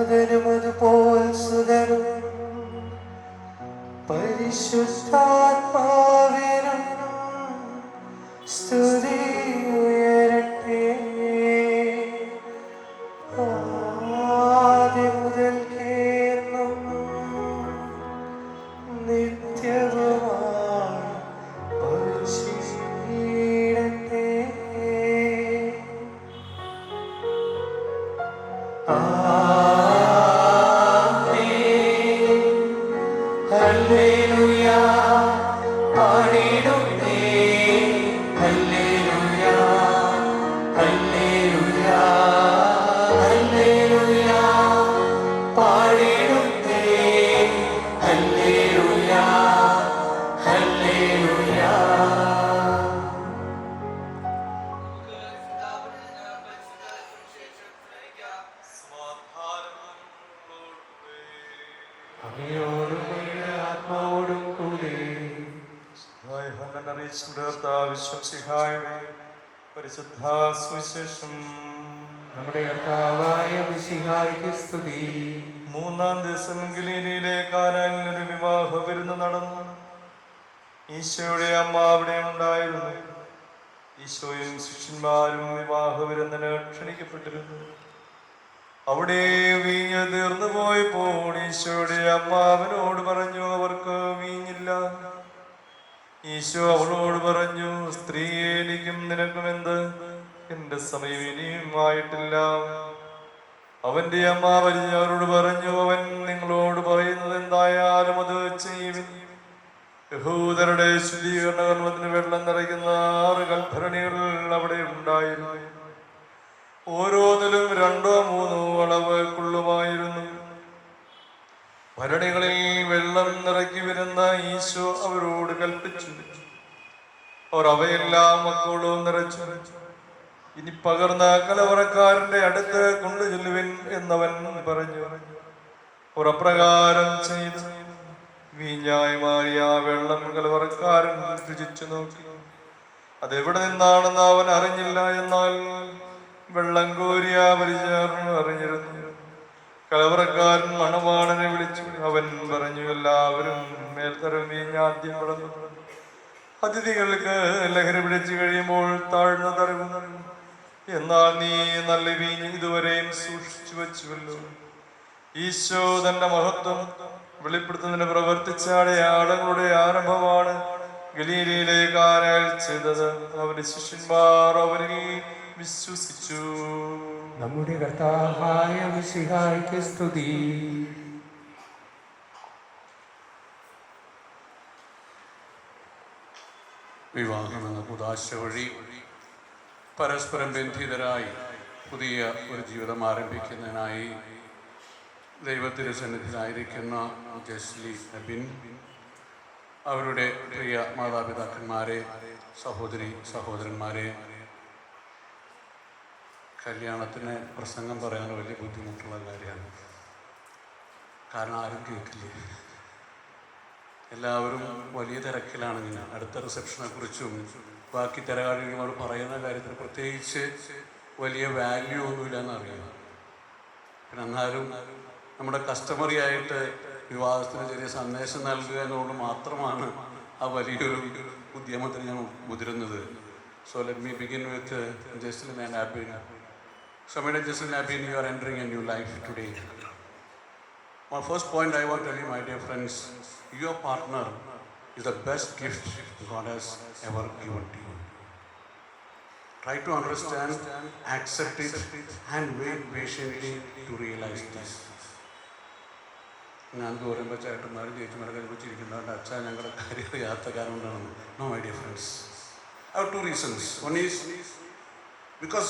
താതനുമതുപോൽ സുതരും പരിശുദ്ധാത്മാവിനും സ്തുതി ഉയരട്ടെ. ആദ്യം മുതൽക്കേന്നും നിത്യവുമായി ഭവിച്ചിടട്ടെ. ഹല്ലേലൂയാ പാടിടുന്നേ ഹല്ലേലൂയാ ഹല്ലേലൂയാ ഹല്ലേലൂയാ പാടിടുന്നേ ഹല്ലേലൂയാ ഹല്ലേലൂയാ.
ആത്മാവോടും കൂടെ
പരിശുദ്ധ സുവിശേഷം
നമ്മുടെ കർത്താവായ മിശിഹായിക്ക് സ്തുതി.
3-ാം ദിവസം ഗലീലയിലെ കാനാനിൽ ഒരു വിവാഹ വിരുന്ന് നടന്നു. ഈശോയുടെ അമ്മ അവിടെ ഉണ്ടായിരുന്നു. ഈശോയും ശിഷ്യന്മാരും വിവാഹ വിരുന്നിന് ക്ഷണിക്കപ്പെട്ടിരുന്നു. അവിടെ വീഞ്ഞ് തീർന്നു പോയപ്പോൾ ഈശോയുടെ അമ്മ അവനോട് പറഞ്ഞു, അവർക്ക് വീഞ്ഞില്ല. ഈശോ അവളോട് പറഞ്ഞു, സ്ത്രീയെ, എനിക്കും നിനക്കും എന്ത്? എന്റെ സമയം ഇനിയും ആയിട്ടില്ല. അവന്റെ അമ്മ അവരോട് പറഞ്ഞു, അവൻ നിങ്ങളോട് പറയുന്നത് എന്തായാലും അത് ചെയ്യുവിൻ. യഹൂദരുടെ ശുദ്ധീകരണ കർമ്മത്തിന് വെള്ളം നിറയ്ക്കുന്ന 6 കൽഭരണികൾ അവിടെ ഉണ്ടായിരുന്നു. ഓരോന്നിലും 2-3 അളവ് കൊള്ളുമായിരുന്നു. ഭരണികളിൽ വെള്ളം നിറക്കി വരുന്ന ഈശോ അവരോട് കൽപ്പിച്ചു. അവർ അവയെല്ലാം മക്കളോട് നിറച്ചു. ഇനി പകർന്ന കലവറക്കാരന്റെ അടുത്ത് കൊണ്ടുചെല്ലുവിൻ എന്നവൻ പറഞ്ഞു. അവർ അപ്രകാരം ചെയ്തു. വീഞ്ഞായി മാറിയ വെള്ളം കലവറക്കാരൻ രുചിച്ചു നോക്കി. അതെവിടെ നിന്നാണെന്ന് അവൻ അറിഞ്ഞില്ല. എന്നാൽ വെള്ളം കോരിയ പരിചാരൻ അറിഞ്ഞിരുന്നു. കലവറക്കാരൻ മണവാളനെ വിളിച്ചു. അവൻ പറഞ്ഞു, എല്ലാവരും മേൽത്തരം വീഞ്ഞാദ്യം കടന്നു. അതിഥികൾക്ക് ലഹരി പിടിച്ചു കഴിയുമ്പോൾ താഴ്ന്ന തരവും. എന്നാൽ നീ നല്ല വീഞ്ഞ് ഇതുവരെയും സൂക്ഷിച്ചു വച്ചുവല്ലോ. ഈശോ തന്റെ മഹത്വം വെളിപ്പെടുത്തുന്നതിന് പ്രവർത്തിച്ച അടയാളങ്ങളുടെ ആരംഭമാണ് ഗലീലയിലെ കാനാനിൽ ചെയ്തത്. അവന്റെ ശിഷ്യന്മാർ അവരിൽ വിശ്വസിച്ചു.
നമ്മുടെ കർത്താവായ മിശിഹായിക്ക് സ്തുതി.
വിവാഹമെന്ന കുദാശ വഴി പരസ്പരം ബന്ധിതരായി പുതിയ ഒരു ജീവിതം ആരംഭിക്കുന്നതിനായി ദൈവത്തിൻ്റെ സന്നിധിയിലായിരിക്കുന്ന ജസ്ലി അബിൻ, അവരുടെ പ്രിയ മാതാപിതാക്കന്മാരെ, സഹോദരി സഹോദരന്മാരെ, കല്യാണത്തിന് പ്രസംഗം പറയാൻ വലിയ ബുദ്ധിമുട്ടുള്ള കാര്യമാണ്. കാരണം ആരും കേൾക്കില്ല. എല്ലാവരും വലിയ തിരക്കിലാണ്. ഇങ്ങനെ അടുത്ത റിസപ്ഷനെ കുറിച്ചും ബാക്കി തിരക്കാളികളോട് പറയുന്ന കാര്യത്തിൽ പ്രത്യേകിച്ച് വലിയ വാല്യൂ ഒന്നുമില്ല എന്നറിയാം. പിന്നെ എന്നാലും നമ്മുടെ കസ്റ്റമറി ആയിട്ട് വിവാഹത്തിന് ചെറിയ സന്ദേശം നൽകുക എന്നതുകൊണ്ട് മാത്രമാണ് ആ വലിയൊരു ഉദ്യമത്തിന് ഞാൻ മുതിരുന്നത്. So let me begin with Jaslin and Abin. Samida Jason Abin, you are entering a new life today. My first point I want to tell you, my dear friends, your partner is the best gift God has ever given to you. Try to understand, accept it, and wait patiently to realize this. ഞാൻ ദൂരമ്പോൾ ചേട്ടന്മാരും ചേച്ചിമാരൊക്കെ വെച്ചിരിക്കുന്നതുകൊണ്ട് അച്ഛൻ ഞങ്ങളുടെ കാര്യം അറിയാത്ത കാരണം കൊണ്ടാണ്. No, my dear friends. I have two reasons. One is because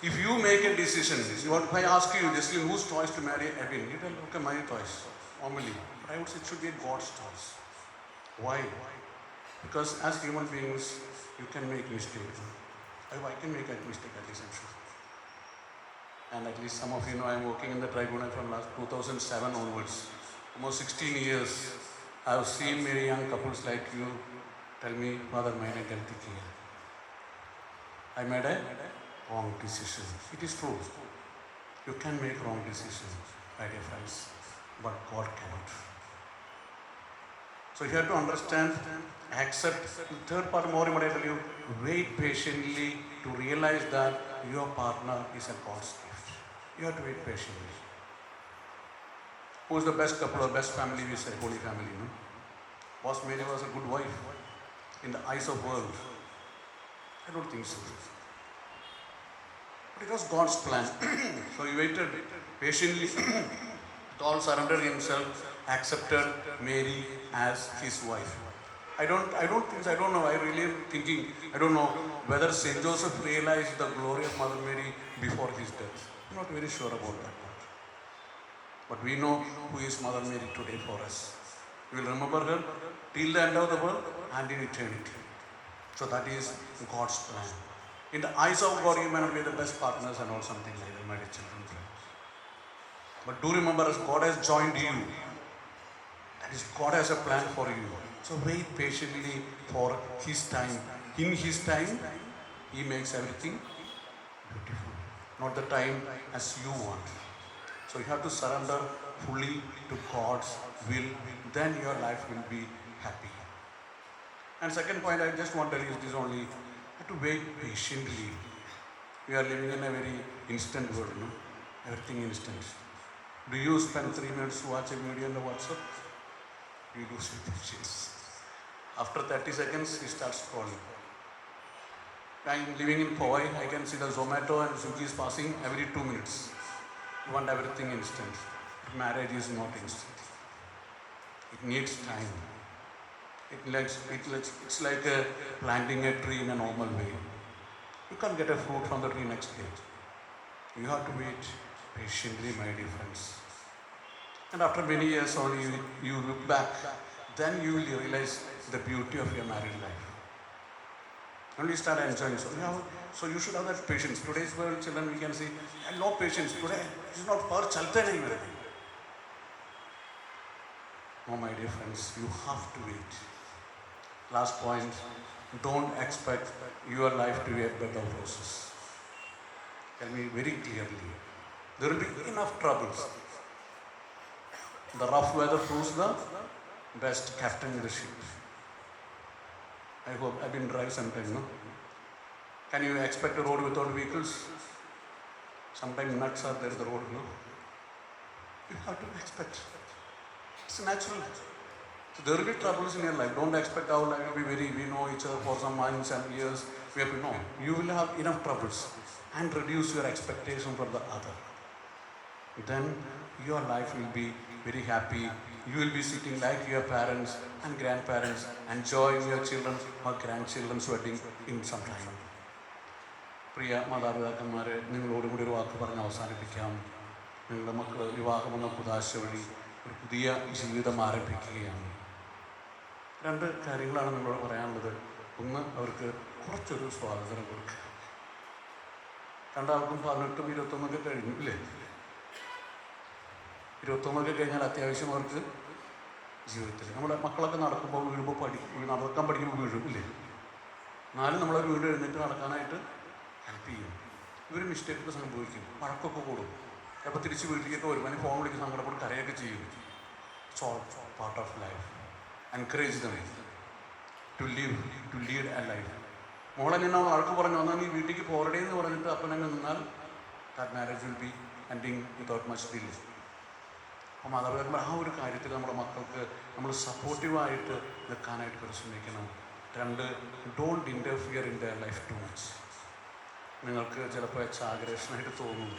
if you make a decision, if I ask you, Jesslyn, whose choice to marry Edwin? You tell, okay, my choice, normally. But I would say it should be God's choice. Why? Because as human beings, you can make mistakes. I can make a mistake, at least I'm sure. And at least some of you know I'm working in the tribunal from last 2007 onwards. Almost 16 years. I have seen many young couples like you tell me, Father, maine galti ki hai. I made a wrong decision. It is true. You can make wrong decisions, my dear friends, but God cannot. So you have to understand, accept. The third part, more important, I tell you, wait patiently to realize that your partner is a God's gift. You have to wait patiently. Who is the best couple or best family? We say Holy Family. No? Was Mary was a good wife in the eyes of the world? I don't think so. But it was God's plan. So he waited patiently. Paul surrendered himself, accepted Mary as his wife. I don't know. I really am thinking. I don't know whether Saint Joseph realized the glory of Mother Mary before his death. I'm not very sure about that part. But we know who is Mother Mary today for us. We will remember her till the end of the world and in eternity. So that is God's plan. In the eyes of God, you may not be the best partners and all something like that, my dear children. But do remember, as God has joined you, that is, God has a plan for you. So wait patiently for His time. In His time, He makes everything beautiful. Not the time as you want. So you have to surrender fully to God's will. Then your life will be happy. And second point, I just want to tell you this only. You have to wait patiently. We are living in a very instant world, no? Everything instant. Do you spend 3 minutes to watch a video on the WhatsApp? You lose your patience. After 30 seconds, he starts scrolling. I am living in Powai. I can see the Zomato and Swiggy is passing every 2 minutes. You want everything instant. Marriage is not instant. It needs time. It's like planting a tree in a normal way. You can't get a fruit from the tree next day. You have to wait patiently, my dear friends. And after many years only you look back, then you will realize the beauty of your married life. And you start enjoying. So you should have that patience. Today's world, children, we can see, and no patience. Today, it's not for chalte nahi mere. No, my dear friends, you have to wait. Last point, don't expect your life to be a bed of roses. Tell me very clearly. There will be enough troubles. The rough weather proves the best captain in the ship. I hope I've been driving sometime, no? Can you expect a road without vehicles? Sometimes nuts are there in the road, no? You have to expect. It's natural. So there will be troubles in your life. Don't expect our life will be we know each other for some months and years. We have to know. You will have enough troubles and reduce your expectation from the other. Then your life will be very happy. You will be sitting like your parents and grandparents, enjoying your children or grandchildren's wedding in some time. പ്രിയ മാതാപിതാക്കന്മാരെ, നിങ്ങളോട് കൂടി ഒരു വാക്ക് പറഞ്ഞ് അവസാനിപ്പിക്കാം. നിങ്ങളുടെ മക്കൾ വിവാഹമെന്ന കുദാശ വഴി ഒരു പുതിയ ജീവിതം ആരംഭിക്കുകയാണ്. 2 കാര്യങ്ങളാണ് നിങ്ങളോട് പറയാനുള്ളത്. ഒന്ന്, അവർക്ക് കുറച്ചൊരു സ്വാതന്ത്ര്യം കൊടുക്കുക. രണ്ടാൾക്കും 18, 21 കഴിഞ്ഞു, ഇല്ലേ? 21 കഴിഞ്ഞാൽ അത്യാവശ്യം അവർക്ക് ജീവിതത്തിൽ നമ്മുടെ മക്കളൊക്കെ നടക്കുമ്പോൾ വീഴുമ്പോൾ നടക്കാൻ പഠിക്കുമ്പോൾ വീഴും, ഇല്ലേ? എന്നാലും നമ്മളെ വീട് എഴുന്നേറ്റ് നടക്കാനായിട്ട് ഹെൽപ്പ് ചെയ്യും. ഇവർ മിസ്റ്റേക്കൊക്കെ സംഭവിക്കും, വഴക്കൊക്കെ കൂടും, ചിലപ്പോൾ തിരിച്ച് വീട്ടിലേക്കൊക്കെ വരും, അതിന് ഫോൺ വിളിക്കും, സങ്കടപ്പെട്ട് കരയൊക്കെ ചെയ്യും. It's all part of life. Encourage them to lead a life. മോളെ ഞാൻ വഴക്ക് പറഞ്ഞു വന്നാൽ നീ വീട്ടിലേക്ക് പോരടേ എന്ന് പറഞ്ഞിട്ട് അപ്പനങ്ങ് നിന്നാൽ that marriage will be ending without much delay. അപ്പോൾ മാതാപിതാക്കൾ ആ ഒരു കാര്യത്തിൽ നമ്മുടെ മക്കൾക്ക് നമ്മൾ സപ്പോർട്ടീവായിട്ട് നിൽക്കാനായിട്ട് പരിശ്രമിക്കണം. 2, don't interfere in the life too much. നിങ്ങൾക്ക് ചിലപ്പോൾ എക്സാഗ്രേഷനായിട്ട് തോന്നും.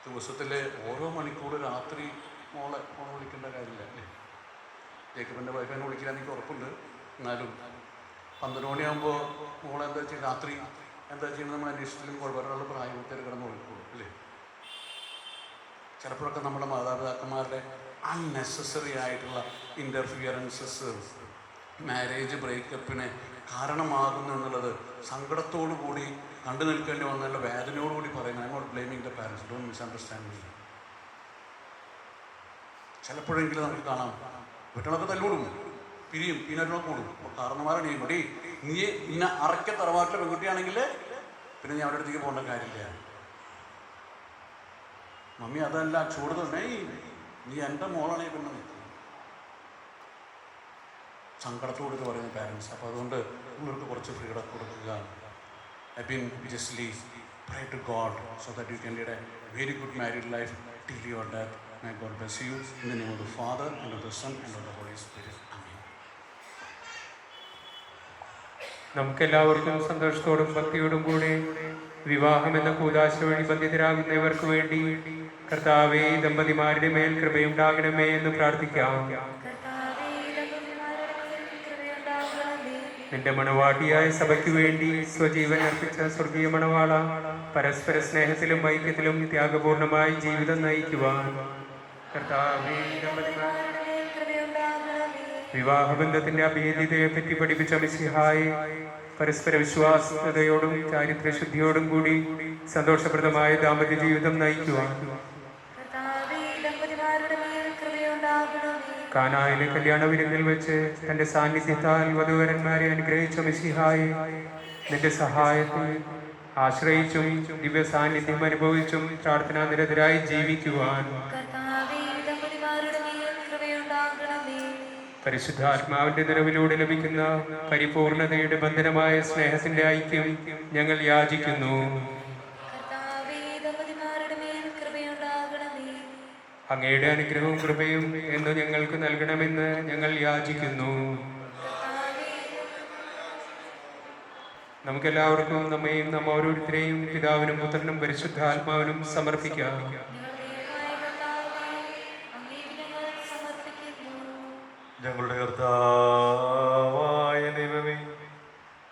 ദിവസത്തിലെ ഓരോ മണിക്കൂർ രാത്രി മോളെ വിളിക്കേണ്ട കാര്യമില്ല അല്ലേ? ജേക്കബിൻ്റെ വൈഫ് എന്നെ വിളിക്കാൻ എനിക്ക് ഉറപ്പുണ്ട്. എന്നാലും 12 മണിയാകുമ്പോൾ മോളെ എന്താ ചെയ്യുക, രാത്രി എന്താ ചെയ്യുന്നത് നമ്മൾ അന്വേഷിച്ചിലും കുഴപ്പമുള്ള പ്രായത്തിൽ കിടന്ന് വിളിക്കുള്ളൂ അല്ലേ? ചിലപ്പോഴൊക്കെ നമ്മുടെ മാതാപിതാക്കന്മാരുടെ അൺനെസസറി ആയിട്ടുള്ള ഇൻ്റർഫിയറൻസസ് മാരേജ് ബ്രേക്കപ്പിന് കാരണമാകുന്നു എന്നുള്ളത് സങ്കടത്തോടു കൂടി കണ്ടു നിൽക്കേണ്ടി വന്നുള്ള വേദനയോടുകൂടി പറയുന്നത്. I not blaming the parents, don't misunderstand me. ചിലപ്പോഴെങ്കിലും നമുക്ക് കാണാം വീട്ടിലൊക്കെ തല്ലോടും, പിരിയും, പിന്നൊക്കെ കൂടും. കാരണന്മാരാണ് ഈ മടി, നീ ഇന്ന അറയ്ക്ക തറവാട്ടിലെ പെൺകുട്ടിയാണെങ്കിൽ പിന്നെ ഞാൻ അവിടെ അടുത്തേക്ക് പോകേണ്ട കാര്യമില്ല. മമ്മി അതല്ല ചൂട് തന്നെ, നീ എൻ്റെ മോളാണ് പിന്നെ നിൽക്കുന്നത്. സങ്കടത്തോട് പറയുന്ന പാരൻസ്. അപ്പോൾ അതുകൊണ്ട് നിങ്ങൾക്ക് കുറച്ച് ഫ്രീഡം കൊടുക്കുക. I been just leave, pray to God so that you can lead a very good married life till your death. May God bless you in the name of the Father and of the Son and of the Holy Spirit. Amen.
നമുക്കെല്ലാവർക്കും സന്തോഷത്തോടും ഭക്തിയോടും കൂടെ വിവാഹം എന്ന കൂദാശ വഴി ബന്ധിതരാകുന്നവർക്ക് വേണ്ടി കർത്താവേ, ദമ്പതിമാരുടെ മേൽ കൃപയുണ്ടാകണമേ എന്ന് പ്രാർത്ഥിക്കാം. നിന്റെ മണവാട്ടിയായ സഭയ്ക്ക് വേണ്ടി സ്വജീവൻ അർപ്പിച്ച സ്വർഗീയ മണവാള, പരസ്പര സ്നേഹത്തിലും ഐക്യത്തിലും ത്യാഗപൂർണമായി ജീവിതം നയിക്കുവാൻ കർത്താവേ, വിവാഹബന്ധത്തിന്റെ അഭേദ്യതയെ പറ്റി പഠിപ്പിച്ച മിശിഹായെ പരസ്പര വിശ്വാസതയോടും ചാരിത്രശുദ്ധിയോടും കൂടി സന്തോഷപ്രദമായ ദാമ്പത്യ ജീവിതം നയിക്കുവാൻ കാനായിലെ കല്യാണ വിരുന്നിൽ വെച്ച് തന്റെ സാന്നിധ്യത്താൽ വധൂവരന്മാരെ അനുഗ്രഹിച്ച മിശിഹായെ നിന്റെ സഹായത്തിൽ ആശ്രയിച്ചും ദിവ്യ സാന്നിധ്യം അനുഭവിച്ചും പ്രാർത്ഥനാ നിരതരായി ജീവിക്കുവാൻ പരിശുദ്ധാത്മാവിന്റെ നിറവിലൂടെ ലഭിക്കുന്ന പരിപൂർണതയുടെ ബന്ധനമായ സ്നേഹത്തിന്റെ ഐക്യം ഞങ്ങൾ യാചിക്കുന്നു. അങ്ങയുടെ അനുഗ്രഹവും കൃപയും എന്ന് ഞങ്ങൾക്ക് നൽകണമെന്ന് ഞങ്ങൾ യാചിക്കുന്നു. നമുക്കെല്ലാവർക്കും നമ്മയും നമ്മ ഓരോരുത്തരെയും പിതാവിനും പുത്രനും പരിശുദ്ധാത്മാവിനും സമർപ്പിക്കാം.
ഞങ്ങളുടെ കർത്താവായ ദൈവമേ,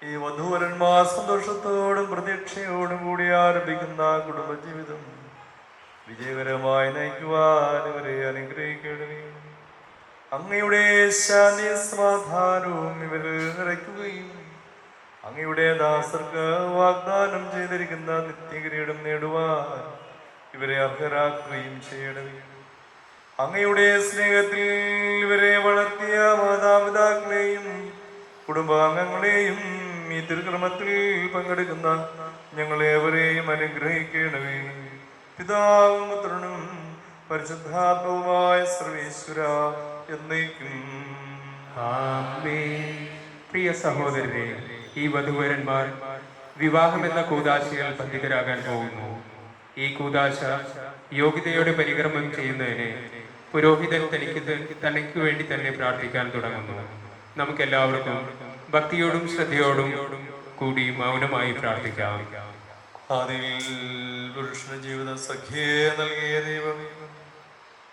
ഈ വധൂവരന്മാർ സന്തോഷത്തോടും പ്രതീക്ഷയോടും കൂടി ആരംഭിക്കുന്ന കുടുംബജീവിതം വിജയകരമായി നയിക്കുവാൻ ഇവരെ അനുഗ്രഹിക്കണമേ. അങ്ങയുടെ ശാന്തി സമാധാനവും ഇവരിൽ നിറയ്ക്കുകയും അങ്ങയുടെ ദാസർക്ക് വാഗ്ദാനം ചെയ്തിരിക്കുന്ന നിത്യകിരീടം നേടുവാൻ ഇവരെ അർഹരാക്കുകയും ചെയ്യണമേ. അങ്ങയുടെ സ്നേഹത്തിൽ ഇവരെ വളർത്തിയ മാതാപിതാക്കളെയും കുടുംബാംഗങ്ങളെയും ഈ തിരുക്രമത്തിൽ പങ്കെടുക്കുന്ന ഞങ്ങളേവരെയും അനുഗ്രഹിക്കണമേ. പിതാവും പുത്രനും പരിശുദ്ധാത്മാവുമായ സർവേശ്വര എന്നേക്കും
ആമേൻ. പ്രിയ സഹോദരരെ, ഈ വധൂവരന്മാർ വിവാഹം എന്ന കൂദാശയിൽ ബന്ധിതരാകാൻ പോകുന്നു. ഈ കൂദാശ യോഗ്യതയോടെ പരികർമ്മം ചെയ്യുന്നതിന് പുരോഹിതൻ തനിക്ക് വേണ്ടി തന്നെ പ്രാർത്ഥിക്കാൻ തുടങ്ങുന്നു. നമുക്കെല്ലാവർക്കും ഭക്തിയോടും ശ്രദ്ധയോടും കൂടി മൗനമായി പ്രാർത്ഥിക്കാം.
അതിൽ പുരുഷന്റെ ജീവിത സഖ്യേ നൽകിയ ദൈവമേ,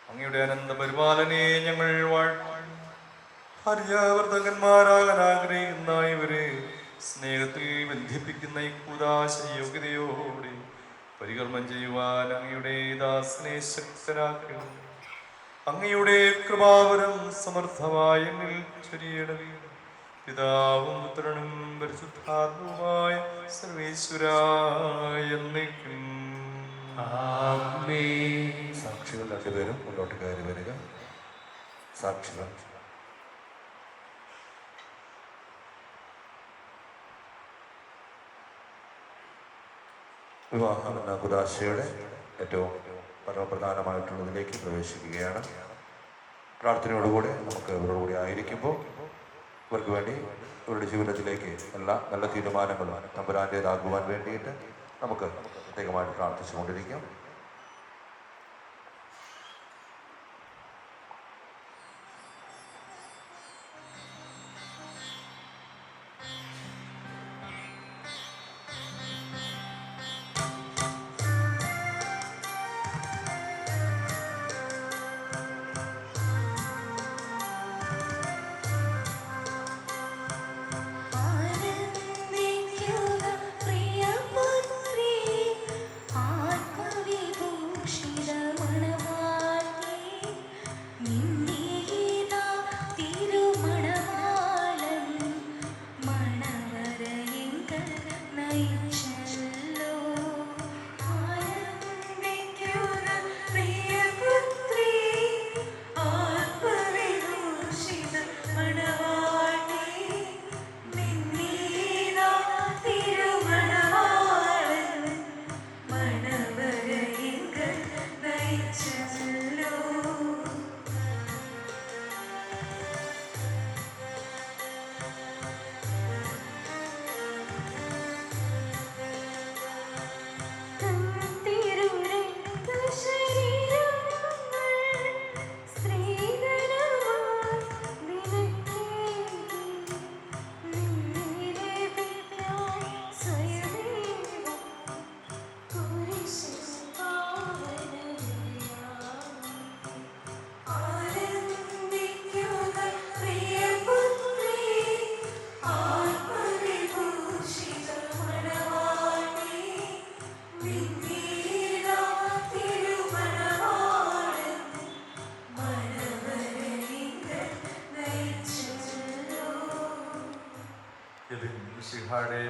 അങ്ങയുടെ അനന്ത പരിപാലനെ ഞങ്ങൾ ഭാര്യാവർത്തകന്മാരാകാൻ ആഗ്രഹിക്കുന്ന ഇവരെ സ്നേഹത്തിൽ ബന്ധിപ്പിക്കുന്ന ഈ കൂദാശ യോഗ്യതയോടെ പരികർമ്മം ചെയ്യുവാൻ അങ്ങയുടെ ദാസനെ ശക്തരാക്കണം. അങ്ങയുടെ കൃപാവരം സമർത്ഥമായ ചൊരിയണമേ. പിതാവും പുത്രനും പരിശുദ്ധാത്മാവുമായ സർവേശ്വരായ എന്നേക്കും
ആമേൻ.
സാക്ഷികൾ രണ്ടുപേരും മുന്നോട്ട് കയറി വരിക. സാക്ഷികൾ വിവാഹം എന്ന കുദാശയുടെ ഏറ്റവും പരമപ്രധാനമായിട്ടുള്ളതിലേക്ക് പ്രവേശിക്കുകയാണ്. പ്രാർത്ഥനയോടുകൂടി നമുക്ക് ഇവരോടുകൂടി ആയിരിക്കുമ്പോൾ ഇവർക്ക് വേണ്ടി ഇവരുടെ ജീവിതത്തിലേക്ക് എല്ലാ നല്ല തീരുമാനങ്ങളും തമ്പുരാൻ്റേതാകുവാൻ വേണ്ടിയിട്ട് നമുക്ക് പ്രത്യേകമായിട്ട് പ്രാർത്ഥിച്ചുകൊണ്ടിരിക്കാം.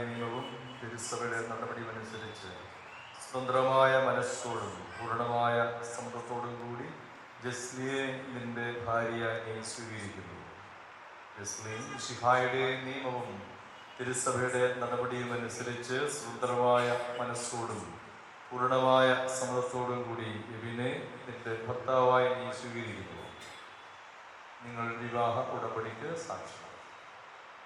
നിയമവും തിരുസഭയുടെ നടപടിയുമനുസരിച്ച് സ്വതന്ത്രമായ മനസ്സോടും പൂർണ്ണമായ സമ്മതത്തോടും കൂടി ജസ്ലിയെ നിന്റെ ഭാര്യയായി നീ സ്വീകരിക്കുന്നു. ജസ്ലിൻ മിശിഹായുടെ നിയമവും തിരുസഭയുടെ നടപടിയുമനുസരിച്ച് സ്വതന്ത്രമായ മനസ്സോടും പൂർണ്ണമായ സമ്മതത്തോടും കൂടി ഇവനെ നിന്റെ ഭർത്താവായി നീ സ്വീകരിക്കുന്നു. നിങ്ങൾ വിവാഹ ഉടമ്പടിക്ക് സാക്ഷിയാണ്.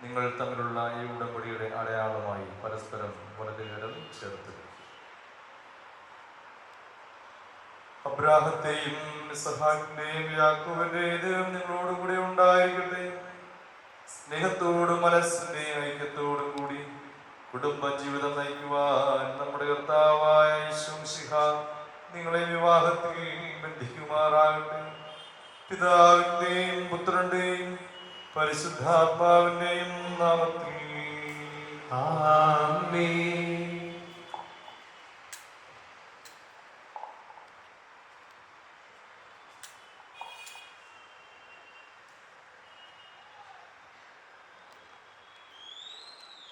നിങ്ങൾ തമ്മിലുള്ള ഈ ഉടമ്പടിയുടെ അടയാളമായി പരസ്പരം വലതുകരം ചേർത്ത് അബ്രാഹത്തെയും ഇസ്ഹാക്കിന്റെയും യാക്കോബിന്റെയും ദൈവം നിങ്ങളോടുകൂടി ഉണ്ടായിരിക്കട്ടെ. സ്നേഹത്തോടും മനസ്സിന്റെയും ഐക്യത്തോടും കൂടി കുടുംബജീവിതം നയിക്കുവാൻ നമ്മുടെ കർത്താവായ യേശു മിശിഹാ നിങ്ങളെ വിവാഹത്തിൽ ബന്ധിക്കുമാറാകട്ടെ. പിതാവിന്റെയും പുത്രന്റെയും പരിശുദ്ധാത്മാവിന്റെയും നാമത്തിൽ
ആമേൻ.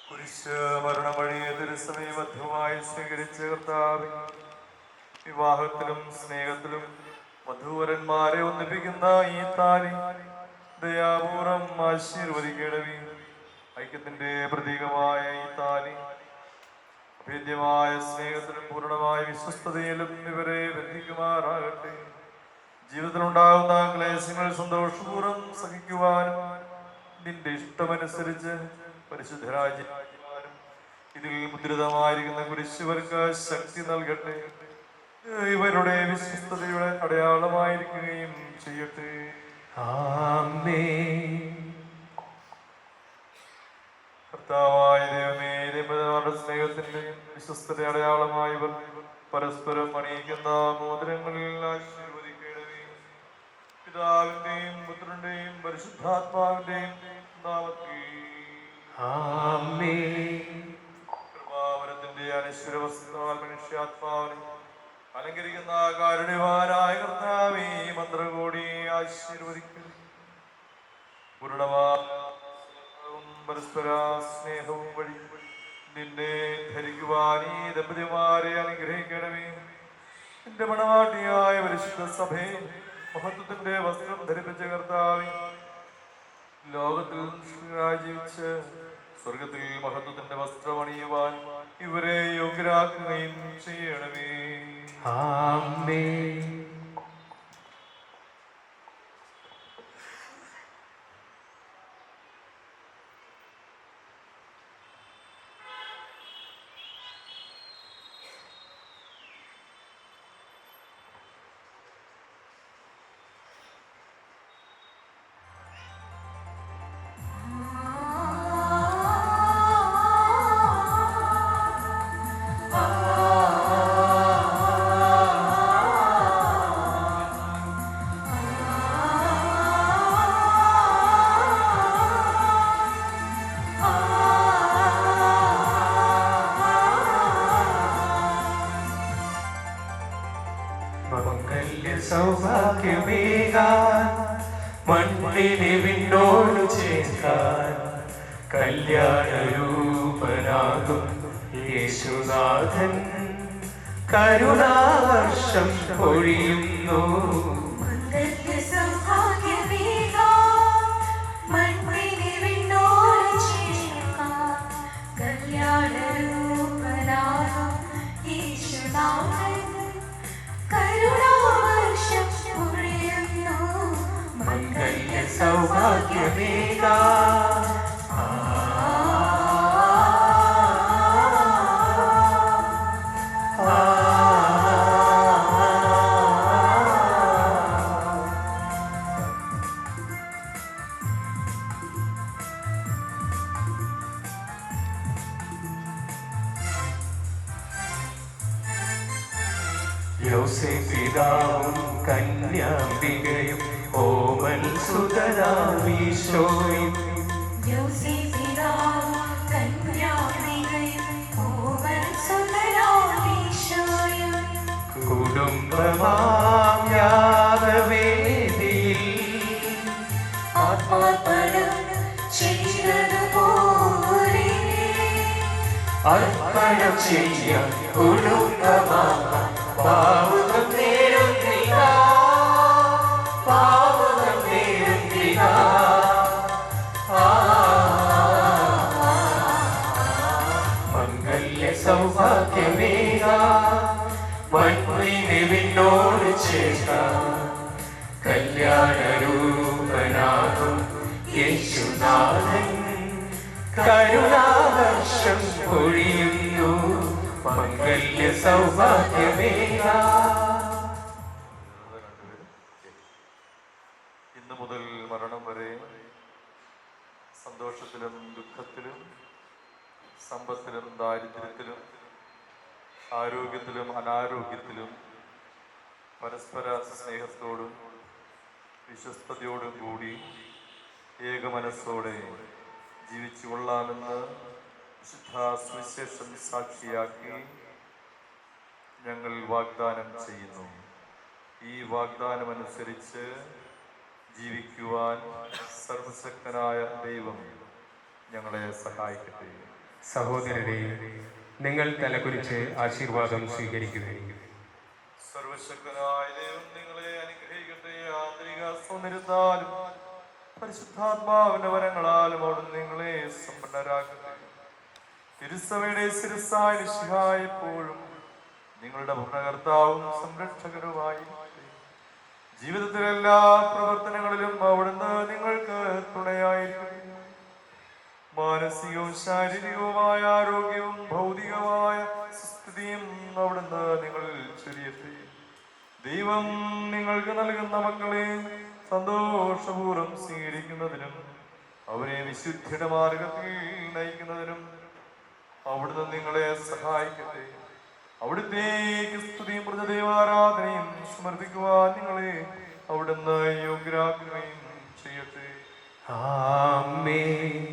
കുരിശ് മരണം വഴി തിരുസമയബദ്ധമായി സ്വീകരിച്ച കർത്താവേ, വിവാഹത്തിലും സ്നേഹത്തിലും വധൂവരന്മാരെ ഒന്നിപ്പിക്കുന്ന ഈ താലി ദയാപൂർവം ആശീർവദിക്കണമേ. ഐക്യത്തിന്റെ പ്രതീകമായ ഈ താലി അഭേദ്യമായ സ്നേഹത്തിലും പൂർണ്ണമായ വിശ്വസ്തതയിലും ഇവരെ ബന്ധിക്കുമാറാകട്ടെ. ജീവിതത്തിലുണ്ടാകുന്ന ക്ലേശങ്ങൾ സന്തോഷപൂർവ്വം സഹിക്കുവാനും നിന്റെ ഇഷ്ടമനുസരിച്ച് പരിശുദ്ധരാജ്യമാനും ഇതിൽ മുദ്രിതമായിരിക്കുന്ന കുരിശുവർക്ക് ശക്തി നൽകട്ടെ. ഇവരുടെ വിശ്വസ്തതയുടെ അടയാളമായിരിക്കുകയും ചെയ്യട്ടെ.
ആമേൻ.
കർത്താവായ ദൈവമേ, ദൈവങ്ങളുടെ സ്നേഹത്തിന്റെ വിശ്വസ്തത അടയാളമായി ഇവർ പരസ്പരം അണിയിക്കുന്ന മോതിരങ്ങളിൽ ആശീർവദിക്കണമേ. പിതാവിന്റെയും പുത്രന്റെയും പരിശുദ്ധാത്മാവിന്റെയും നാമത്തിൽ
ആമേൻ.
കൃപാവരത്തിന്റെ അനശ്വര വസ്തുവാൽ മനുഷ്യാത്മാവിനെ അലങ്കരിക്കുന്ന കാരുണ്യവാനായ കർത്താവേ, മന്ത്രകോടി ആശീർവദിക്കുന്നു. പൂർണ്ണവും പരസ്പര സ്നേഹവും വഴി നിന്നെ ധരിക്കുവാൻ ഈ ദമ്പതിമാരെ അനുഗ്രഹിക്കണമേ. നിന്റെ മണവാട്ടിയായ പരിശുദ്ധ സഭയെ മഹത്വത്തിന്റെ വസ്ത്രം ധരിപ്പിച്ച കർത്താവേ, ലോകത്തിൽ ജീവിച്ച് സ്വർഗത്തിൽ മഹത്വത്തിന്റെ വസ്ത്രം അണിയുവാൻ ഇവരെ യോഗ്യരാക്കുകയും ചെയ്യണമേ.
ആമേൻ. സൗഭാഗ്യമേകാൻ മണ്ണിനെ വിണ്ണോട് ചേർക്കാൻ കല്യാണരൂപനാകും യേശുനാഥൻ കരുണാവർഷം പൊഴിയുന്നു.
കരുണാവർഷം
സൗഭാഗ്യമേകാ. യോസേപ്പിതാവും കന്യാംബികയും ഓമൽ സുതരാമീശോയും കുടുംബമാം യാഗവേദിയിൽ അർപ്പണം ചെയ്യാൻ കുടുംബമാം പാവനം നേരുന്നില്ല, പാവനം നേരുന്നില്ല. മംഗല്യ സൗഭാഗ്യമേക മൺമീനെ വിണ്ണോട് ചേർത്ത കല്യാണരൂപനാകും യേശുനാഥൻ കരുണാവർഷം പൊഴിയുന്നു. മംഗല്യ സൗഭാഗ്യമേക.
ഇന്നു മുതൽ മരണം വരെ സന്തോഷത്തിലും ദുഃഖത്തിലും സമ്പത്തിലും ദാരിദ്ര്യത്തിലും ആരോഗ്യത്തിലും അനാരോഗ്യത്തിലും പരസ്പര സ്നേഹത്തോടും വിശ്വസ്തയോടും കൂടി ഏകമനസ്സോടെ ജീവിച്ചു കൊള്ളാമെന്ന് വിശുദ്ധ സുവിശേഷം സാക്ഷിയാക്കി ഞങ്ങൾ വാഗ്ദാനം ചെയ്യുന്നു. ഈ വാഗ്ദാനമനുസരിച്ച് ജീവിക്കുവാൻ സർവശക്തനായ ദൈവം ഞങ്ങളെ സഹായിക്കട്ടെ.
സഹോദരരെ, നിങ്ങൾ തലകുരിച്ച് ആശീർവാദം സ്വീകരിക്കുകയും
സർവശക്തനായ ദൈവം നിങ്ങളെ അനുഗ്രഹിക്കട്ടെ. ആന്തരിക സൗന്ദര്യത്താലും പരിശുദ്ധാത്മാവിന്റെ വരങ്ങളാലും അവിടുന്ന് നിങ്ങളെ സമ്പന്നരാക്കട്ടെ. തിരുസഭയുടെ ശിരസ്സായ മിശിഹായ എപ്പോഴും നിങ്ങളുടെ ഭരണകർത്താവും സംരക്ഷകരുമായി ജീവിതത്തിലെ എല്ലാ പ്രവർത്തനങ്ങളിലും അവിടുന്ന് നിങ്ങൾക്ക് തുണയായിരിക്കും. മാനസികവും ശാരീരികവുമായ ആരോഗ്യവും ഭൗതികമായ സുസ്ഥിതിയും അവിടുന്ന് നിങ്ങൾ ചൊരിയട്ടെ. ദൈവം നിങ്ങൾക്ക് നൽകുന്ന മക്കളെ സന്തോഷപൂർവ്വം സ്വീകരിക്കുന്നതിനും അവരെ വിശുദ്ധിയുടെ മാർഗത്തിൽ നയിക്കുന്നതിനും അവിടുന്ന് നിങ്ങളെ സഹായിക്കട്ടെ. അവിടുത്തേക്ക് സ്തുതിയും ദൈവാരാധനയും സമർപ്പിക്കുവാൻ നിങ്ങളെ അവിടുന്ന് യോഗ്യരാക്കുകയും ചെയ്യട്ടെ.
ആമേൻ.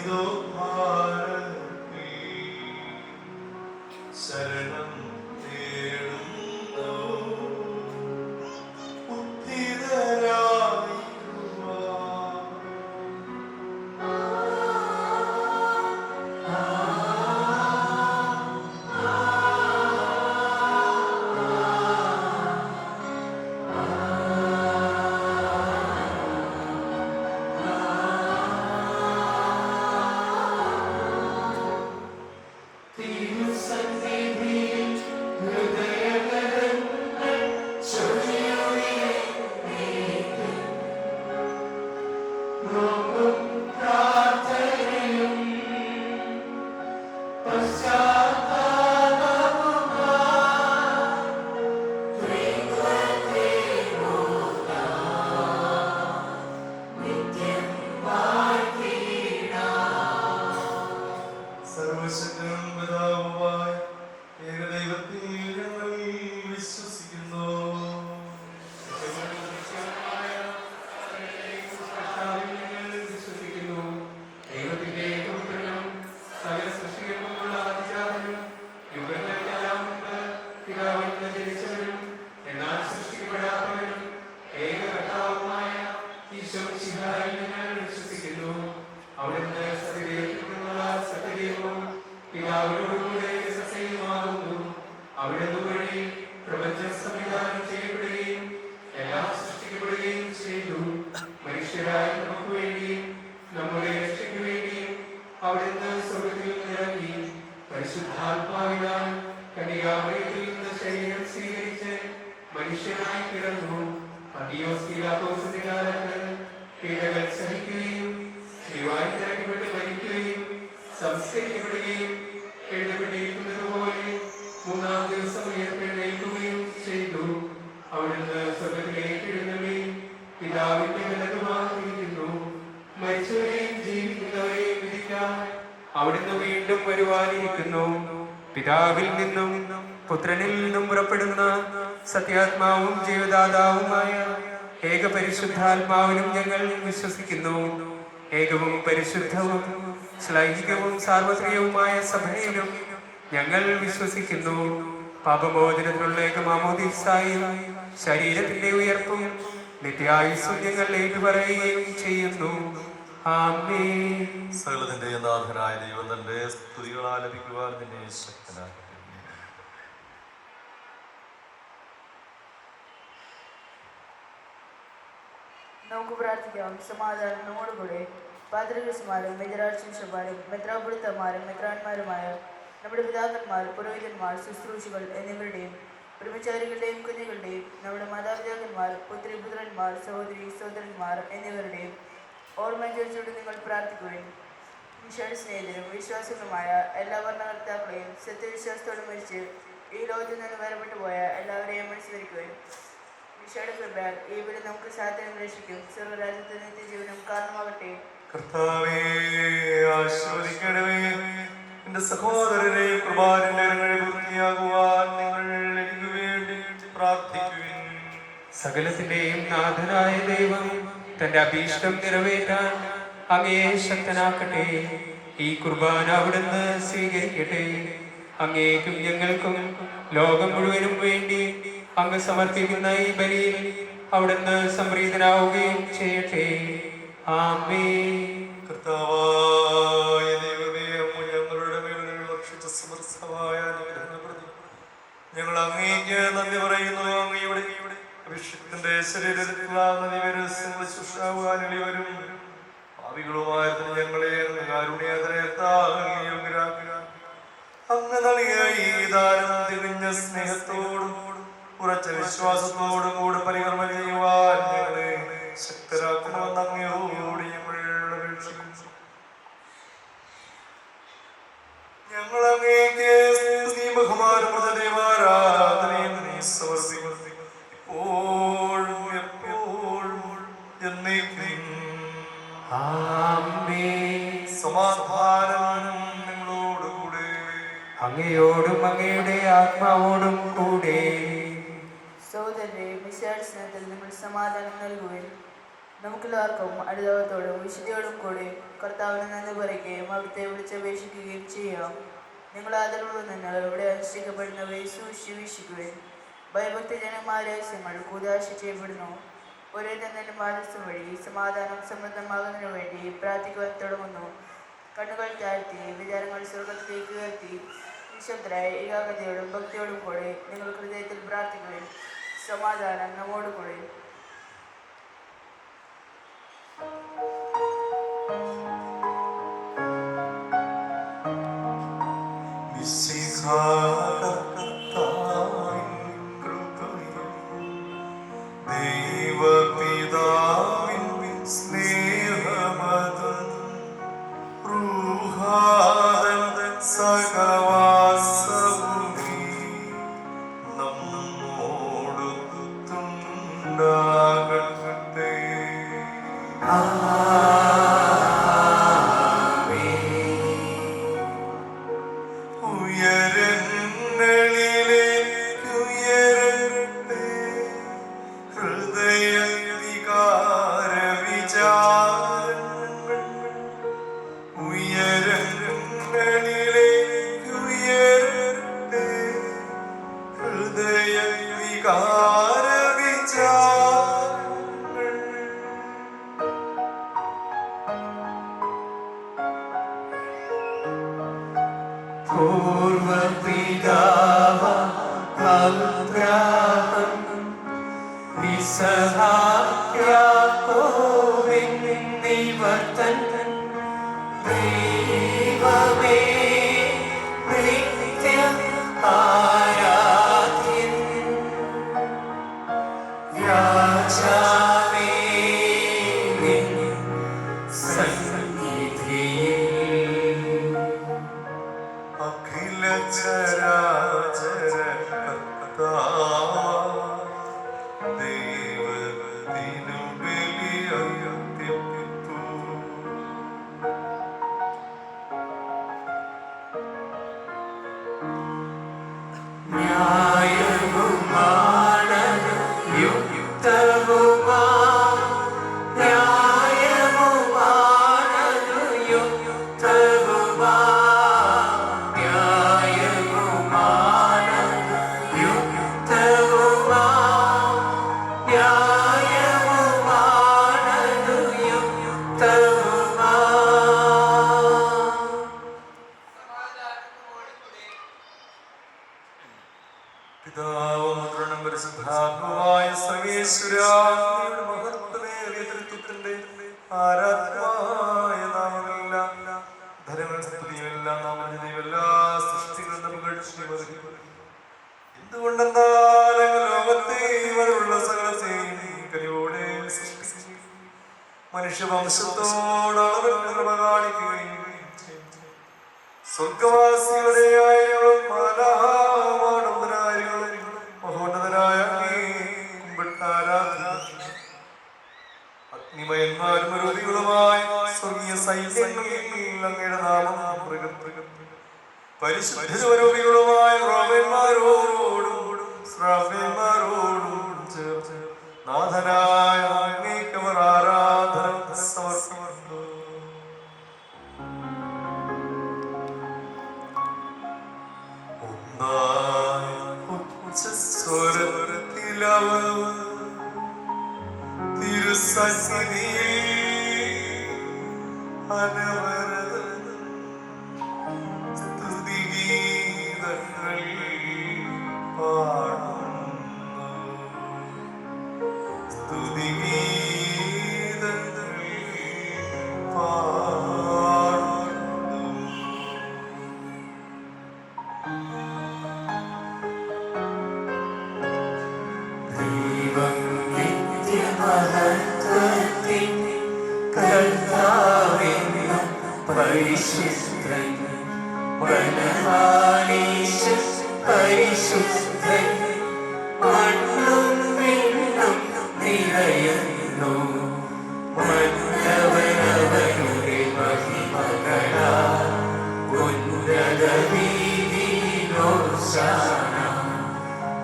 ഇതോ ഭാരത്തിൽ ശരണം തേടുന്നു
പിതാവിൽ നിന്നും പുത്രനിൽ നിന്നും പുറപ്പെടുന്ന സത്യാത്മാവും ജീവദാതാവുമായ ഏകപരിശുദ്ധാത്മാവിനും ഞങ്ങൾ വിശ്വസിക്കുന്നു. ഏകവും പരിശുദ്ധവും ശ്ലൈഹികവും സാർവത്രികവുമായ സഭയിലും ഞങ്ങൾ വിശ്വസിക്കുന്നു. പാപമോചനത്തിനുള്ള ഏകമാമോദീസായും ശരീരത്തിന്റെ ഉയർപ്പും നിത്യായുസ്സും ഞങ്ങൾ ഏറ്റുപറയുകയും ചെയ്യുന്നു. ആമേൻ.
സകലത്തിന്റെ നാഥനായ ദൈവം തന്റെ സ്തുതികൾ ആലപിക്കുവാൻ നിന്നെ ശക്തനാക്കട്ടെ.
നമുക്ക് പ്രാർത്ഥിക്കാം. സമാധാനം നമ്മോടുകൂടെ. പാത്രികന്മാരും മെത്രാശിഷ്യന്മാരും മെത്രാപുരത്തന്മാരും മെത്രാന്മാരുമായ നമ്മുടെ പിതാക്കന്മാർ, പുരോഹിതന്മാർ, ശുശ്രൂഷകൾ എന്നിവരുടെയും ബ്രഹ്മചാരികളുടെയും കുഞ്ഞുങ്ങളുടെയും നമ്മുടെ മാതാപിതാക്കന്മാർ, പുത്രിപുത്രന്മാർ, സഹോദരി സഹോദരന്മാർ എന്നിവരുടെയും ഓർമ്മയനുസരിച്ചുകൊണ്ട് നിങ്ങൾ പ്രാർത്ഥിക്കുകയും ഈശോയുടെ സ്നേഹിതരും വിശ്വാസികളുമായ എല്ലാ ഭരണകർത്താക്കളെയും സത്യവിശ്വാസത്തോടെ മരിച്ച് ഈ ലോകത്തിൽ നിന്ന് വേർപെട്ടു പോയ എല്ലാവരെയും അനുസ്മരിക്കുകയും ഈശോയുടെ കൃപയാൽ ഈ വീട് നമുക്ക് സാധ്യം രക്ഷിക്കും സ്വർഗരാജ്യത്തെ നിത്യജീവനം കാരണമാകട്ടെ.
കർത്താവേ ആശീർവദിക്കണമേ. എന്റെ സഹോദരനെ കുർബാനയുടെ പൂർത്തിയാകുവാൻ നിങ്ങൾ എനിക്ക് വേണ്ടി പ്രാർത്ഥിക്കുവിൻ.
സകലത്തിന്റെയും നാഥനായ ദൈവം തന്റെ അഭീഷ്ടം നിറവേറ്റാൻ അങ്ങയെ ശക്തനാക്കട്ടെ. ഈ കുർബാന അവിടുന്ന് സ്വീകരിക്കട്ടെ. അങ്ങേക്കും ഞങ്ങൾക്കും ലോകം മുഴുവനും വേണ്ടി അങ്ങ് സമർപ്പിക്കുന്ന ഈ ബലിയിൽ അവിടുന്ന് സംപ്രീതനാവുകയും ചെയ്യട്ടെ. ആമേൻ.
കർത്താവായ ദൈവമേ, ഞങ്ങളുടെ മേലുകൾ ഭക്ഷിച്ച സമർത്ഥമായ അനുഗ്രഹപ്രതി ഞങ്ങൾ അങ്ങേക്ക് നന്ദി പറയുന്നു. അങ്ങയുടെ അഭിഷേകത്തിന്റെ ശരീരത്തിലാവുന്നവരും ശുശ്രൂഷാവാനിവരും ഭാവികളുമായിരുന്നു ഞങ്ങളെ കാരുണ്യതരത്താകുക. അങ്ങ് നൽകിയ ഈ ദാനം തികഞ്ഞ സ്നേഹത്തോടും ഉറച്ച വിശ്വാസത്തോടും കൂടെ പരികർമ്മം ചെയ്യുവാൻ ഞങ്ങളെ ശക്തരാക്കണമെന്ന് അങ്ങയോട് ഞങ്ങൾ അപേക്ഷിക്കുന്നു. ഞങ്ങൾ അങ്ങേക്ക് സ്തുതിയും ബഹുമാനമുള്ള ദൈവാരാധനയും സമർപ്പിക്കുന്നു. ഇപ്പോഴും എപ്പോഴും എന്നേക്കും
ആമേൻ.
സമാധാനം നിങ്ങളോടുകൂടെ.
അങ്ങയോടും അങ്ങയുടെ ആത്മാവോടും കൂടെ.
സഹോദരരെ, മിശിഹായുടെ സ്നേഹത്തിൽ നിങ്ങൾ സമാധാനം നൽകുകയും നമുക്കെല്ലാവർക്കും അനുതാപത്തോടും വിശുദ്ധിയോടും കൂടി കർത്താവിനെ നന്ദി പറയുകയും അവിടുത്തെ വിളിച്ചപേക്ഷിക്കുകയും ചെയ്യാം. നിങ്ങൾ ആദരവുള്ള നിന്ന് ഇവിടെ അനുഷ്ഠിക്കപ്പെടുന്നവയെ സൂക്ഷിക്കുകയും ഭയഭക്തി ജനമായ രഹസ്യങ്ങൾ കൂതാശ ചെയ്യപ്പെടുന്നു. ഒരേ തന്നെ മാനസം വഴി സമാധാനം സമൃദ്ധമാകുന്നതിനു വേണ്ടി പ്രാർത്ഥിക്കുവാൻ തുടങ്ങുന്നു. കണ്ണുകൾ താഴ്ത്തി വിചാരങ്ങൾ സ്വർഗത്തിലേക്ക് ഉയർത്തി നിശബ്ദരായ ഏകാഗ്രതയോടും ഭക്തിയോടും കൂടെ നിങ്ങൾ ഹൃദയത്തിൽ പ്രാർത്ഥിക്കുകയും സമാധാനം നമ്മോടുകൂടി.
ദൈവപിതാവിൻ സ്നേഹമതും റൂഹാദൻ സഹവാസവുമീ നമ്മോടുണ്ടാകട്ടെ.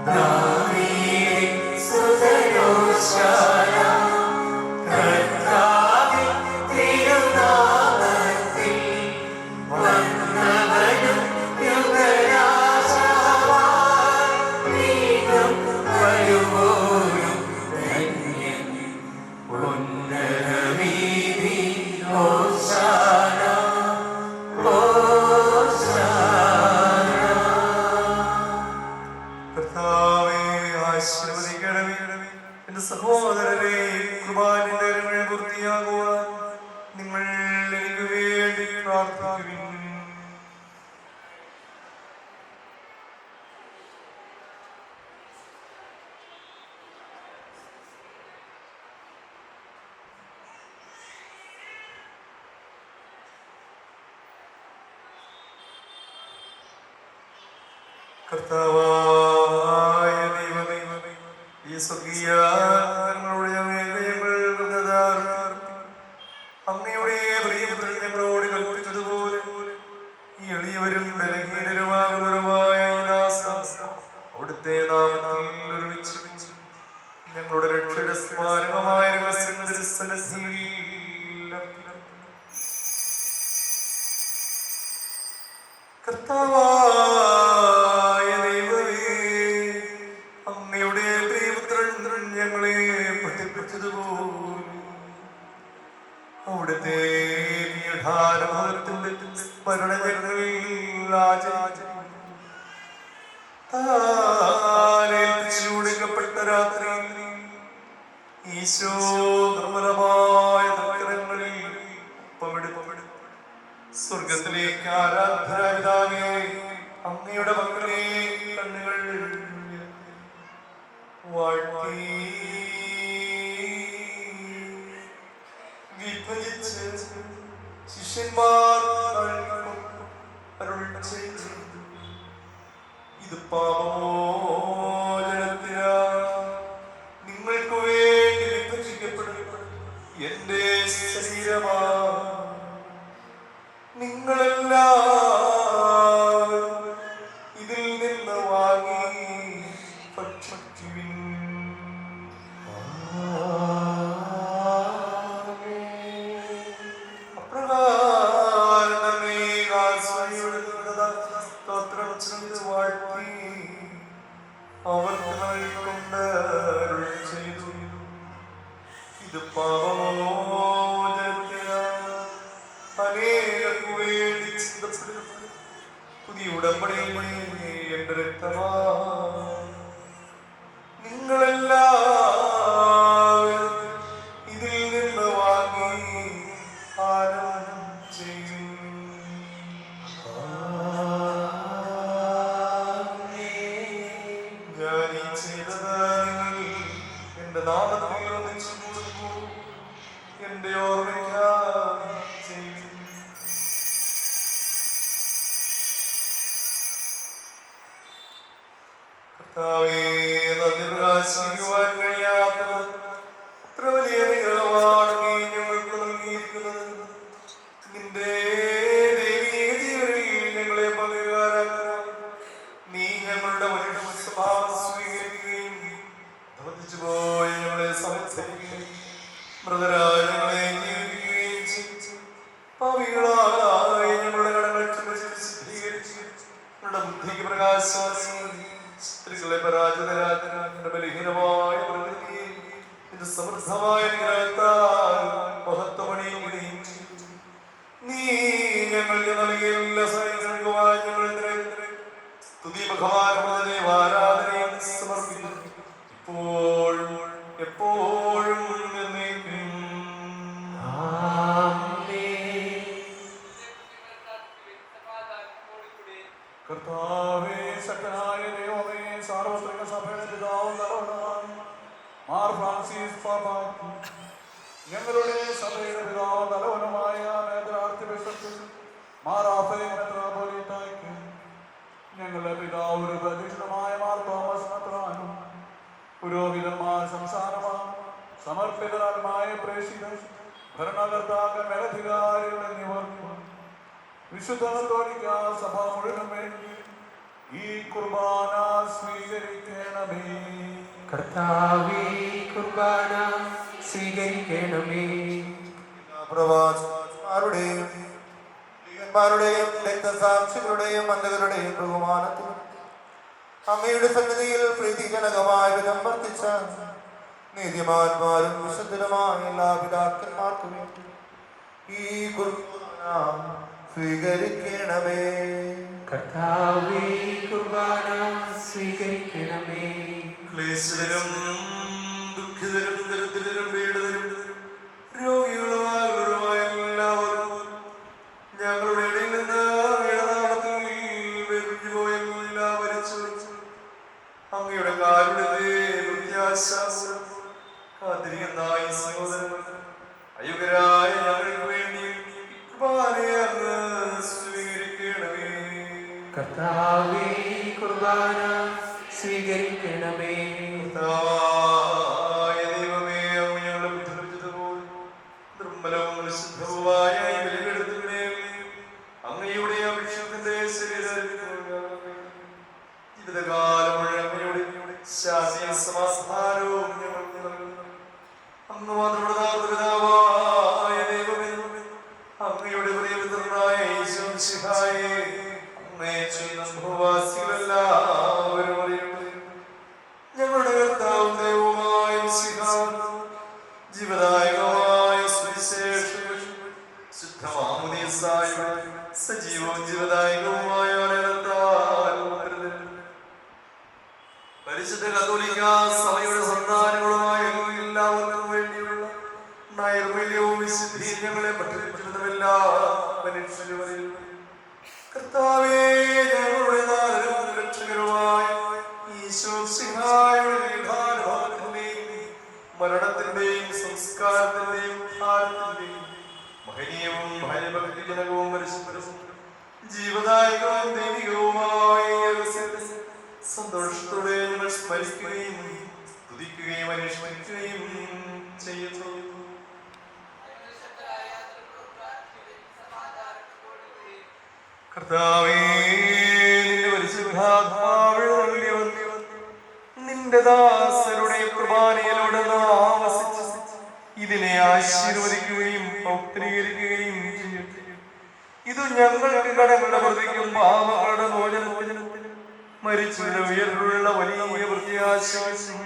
David, Sudaroshana,
കർത്താവായ ദൈവമേ, ഈ സ്വർഗീയങ്ങളുടെ അങ്ങയുടെ പ്രിയപുത്രൻ ഞങ്ങളോട് കൽപ്പിച്ചതുപോലെ ഈ എളിയവരും ബലഹീനരുമായ അവിടുത്തെ നാമത്തിൽ ഒരുമിച്ച് ഞങ്ങളുടെ രക്ഷയുടെ സ്മാരകമായ കർത്താവായ ദൈവമേ, അങ്ങയുടെ പ്രിയപുത്രൻ ഞങ്ങളെ പഠിപ്പിച്ചതുപോലെ അവിടുത്തെ സ്മരണകളിൽ ആചരിക്കപ്പെട്ട രാത്രിയിൽ ഈശോ നിർമ്മലമായ ദുഃഖങ്ങളിൽ ഒപ്പമെടുപ്പമെടുത്തു സ്വർഗത്തിലേക്ക് ആരാധനാപിതാവേ അങ്ങയുടെ മക്കളെ കണ്ണുകൾ വാഴ്ത്തി വിഭജിച്ച് ശിഷ്യന്മാർ അരുൾ ചെയ്തു, ഇത് പാപമോചനത്തിനാ നിങ്ങൾക്ക് വേണ്ടി വിഭജിക്കപ്പെടും എന്റെ ശരീരമാ. നിങ്ങളെല്ലാം ഇതിൽ നിന്ന് വാങ്ങി ഭക്ഷിക്കുവിൻ. അപ്രകാരം തന്നെ സ്തോത്രം ചെയ്ത് വാഴ്ത്തി അവർക്ക് നൽകിക്കൊണ്ട് അരുൾ ചെയ്തു, ഇത് പാപമോചനത്തിനായി അനേകർക്കു വേണ്ടി ചിന്തപ്പെടുന്ന പുതിയ ഉടമ്പടിയിലെ എന്റെ രക്തമാ. നിങ്ങളെല്ലാം ഇതിൽ നിന്ന് വാങ്ങി പാനം ചെയ്യും. ഞാൻ ഈ ചെയ്തത് നിങ്ങൾ എന്റെ നാമത്തിൽ ഒന്നിച്ചു കൂടുമ്പോൾ എന്റെ ഓർമ്മയ്ക്കായി ചെയ്യും. കർത്താവേ, നന്ദി പ്രകാശിക്കുവാൻ കഴിയാത്ത അത്ര വലിയ അനുഗ്രഹമാണ് നീ ഞങ്ങൾക്ക് നൽകിയിരിക്കുന്നത്. നിന്റെ ദൈവീക ജീവനിൽ ഞങ്ങളെ പങ്കുകാരാക്കാൻ നീ ഞങ്ങളുടെ മനുഷ്യ സ്വഭാവം സ്വീകരിക്കുകയും ധർമ്മിച്ചു പോയി ഞങ്ങളെ സംസ്കരിക്കുകയും മൃതരായ ഞങ്ങളെ ജീവിക്കുകയും ചെയ്തു. പാപികളായ ഞങ്ങളുടെ കടങ്ങൾ ശുദ്ധീകരിച്ച് ഞങ്ങളുടെ ബുദ്ധിക്ക് പ്രകാശം സ്ത്രീകളെ പരാജിതരാജന്റെ ബലഹീനമായ പ്രകൃതിയെ നിന്റെ സമൃദ്ധമായ നിഗ്രഹത്താൽ മഹത്വമണിയുകയും ചെയ്തു. നീ ഞങ്ങൾക്ക് നൽകിയ എല്ലാ സൈനികർക്കുമായി ഞങ്ങൾ സ്തുതി ബഹുമാനവും ആരാധനയും സമർപ്പിക്കുന്നു, ഇപ്പോഴും എപ്പോഴും എന്നേക്കും.
കർത്താവേ, ശക്തനായ ദൈവമേ, സാർവത്രിക സഭയുടെ പിതാവും തലവനായ മാർ ഫ്രാൻസിസ് പാപ്പായ്ക്ക്, ഞങ്ങളുടെ സഭയുടെ പിതാവും തലവനുമായ major archbishop Mar Raphael മെത്രാപ്പോലീത്തായ്ക്ക്, ഞങ്ങളുടെ പിതാവ് പ്രതിഷ്ഠിതമായ മാർ തോമസ് മെത്രാനും പുരോഹിതന്മാർ സംസ്ഥാനമാർ സമർപ്പിതരായ പ്രേക്ഷിതർ ഭരണകർത്താക്കൾ മേലധികാരികൾ എന്നിവർക്ക് വിശുദ്ധ കത്തോലിക്ക സഭ മുഴുവനും വേണ്ടി ഈ കുർബാന സ്വീകരിക്കണമേ.
കർത്താവേ, കുർബാന സ്വീകരിക്കണമേ.
പ്രവാചകന്മാരുടെയും ീകന്മാരുടെയും രക്തസാക്ഷികളുടെയും അന്ധകരുടെയും ബഹുമാനത്തിനും അങ്ങയുടെ സന്നിധിയിൽ പ്രീതിജനകമായ വിധം വർത്തിച്ച നീതിമാന്മാരും വിശുദ്ധരുമായ എല്ലാ പിതാക്കന്മാർക്കും വേണ്ടി ഈ കുർബാന സ്വീകരിക്കണമേ.
കർത്താവേ, കുർബാന സ്വീകരിക്കണമേ.
ക്ലേശിതരും ദുഃഖിതരും ദരിദ്രരും പീഡിതരും രോഗികളുമായ എല്ലാവരും ഞങ്ങളുടെ ഇടയിൽ നിന്ന് ഇടനാമത്തിൽ വെറുപോയ എല്ലാവരും അങ്ങയുടെ കാരുണ്യത്തെ പ്രത്യാശ കാത്തിരിക്കുന്ന ഈ സഹോദരൻ അയുഗരായ ഞങ്ങൾക്ക് വേണ്ടി കുർബാനയെ അങ്ങ് സ്വീകരിക്കണമേ.
കർത്താവേ കുർബാന സ്വീകരിക്കണമേ.
ദൈവമേ, അങ്ങ് ഞങ്ങളെ ബുദ്ധിമുട്ടിച്ചതുപോലെ നിർമ്മലവും വിശുദ്ധവുമായ ഈ ബലിപീഠത്തിന്മേൽ അങ്ങയുടെ അഭിഷേകത്തിന്റെ ശരീരം ജീവിതകാലം മുഴുവൻ അങ്ങയുടെ ശാന്തിയും സമാധാനവും ഞങ്ങൾക്ക് നൽകുന്നു. അങ്ങ് മാത്രമുള്ള പിതാവായ ദൈവമേ, അങ്ങയുടെ പ്രിയപുത്രനായ യേശു മിശിഹായെ അങ്ങേ ചെയ്യുന്ന ഭൂവാസികളെല്ലാവരും അറിയട്ടെ. ഞങ്ങളുടെ കർത്താവും ദൈവവുമായ മിശിഹാവ് ജീവദായകമായ സുവിശേഷം ശുദ്ധമാമുദീസായുടെ സജീവവും ജീവദായകവുമായ അടയാളത്താൽ പരിശുദ്ധ കത്തോലിക്ക സഭയുടെ സന്താനങ്ങളുമായ എല്ലാവർക്കും വേണ്ടിയുള്ള നൈർമല്യവും വിശുദ്ധിയും ഞങ്ങളെ പഠിപ്പിച്ചിരുന്നവല്ല മനുഷ്യരും. കർത്താവേ, ഞങ്ങളുടെ നാഥനും രക്ഷകരുമായ ഈശോ മിശിഹായുടെ ദീർഘാനുഭവത്തിന്റെയും മരണത്തിന്റെയും സംസ്കാരത്തിന്റെയും ഉദ്ധാരത്തിന്റെയും മഹനീയവും ഭയഭക്തിജനകവും പരിശുദ്ധവും ജീവദായകവും ദൈവികവുമായ ഈ രഹസ്യത്തെ സന്തോഷത്തോടെ ഞങ്ങൾ സ്മരിക്കുകയും സ്തുതിക്കുകയും അനുഷ്ഠിക്കുകയും ചെയ്യുന്നു. കർത്താവേ, നിന്റെ പരിശുദ്ധാത്മാവിൽ നിന്റെ ദാസരുടെ കുർബാനയിലൂടെ ആവസിച്ച് ഇതിനെ ആശീർവദിക്കുകയും പൗത്രീകരിക്കുകയും ചെയ്യും. ഇത് ഞങ്ങൾക്ക് കടങ്ങളുടെ പ്രതിക്കും പാപങ്ങളുടെ മോചനത്തിനും മരിച്ചവരുടെ ഉയർന്നുള്ള വലിയ പ്രത്യാശയും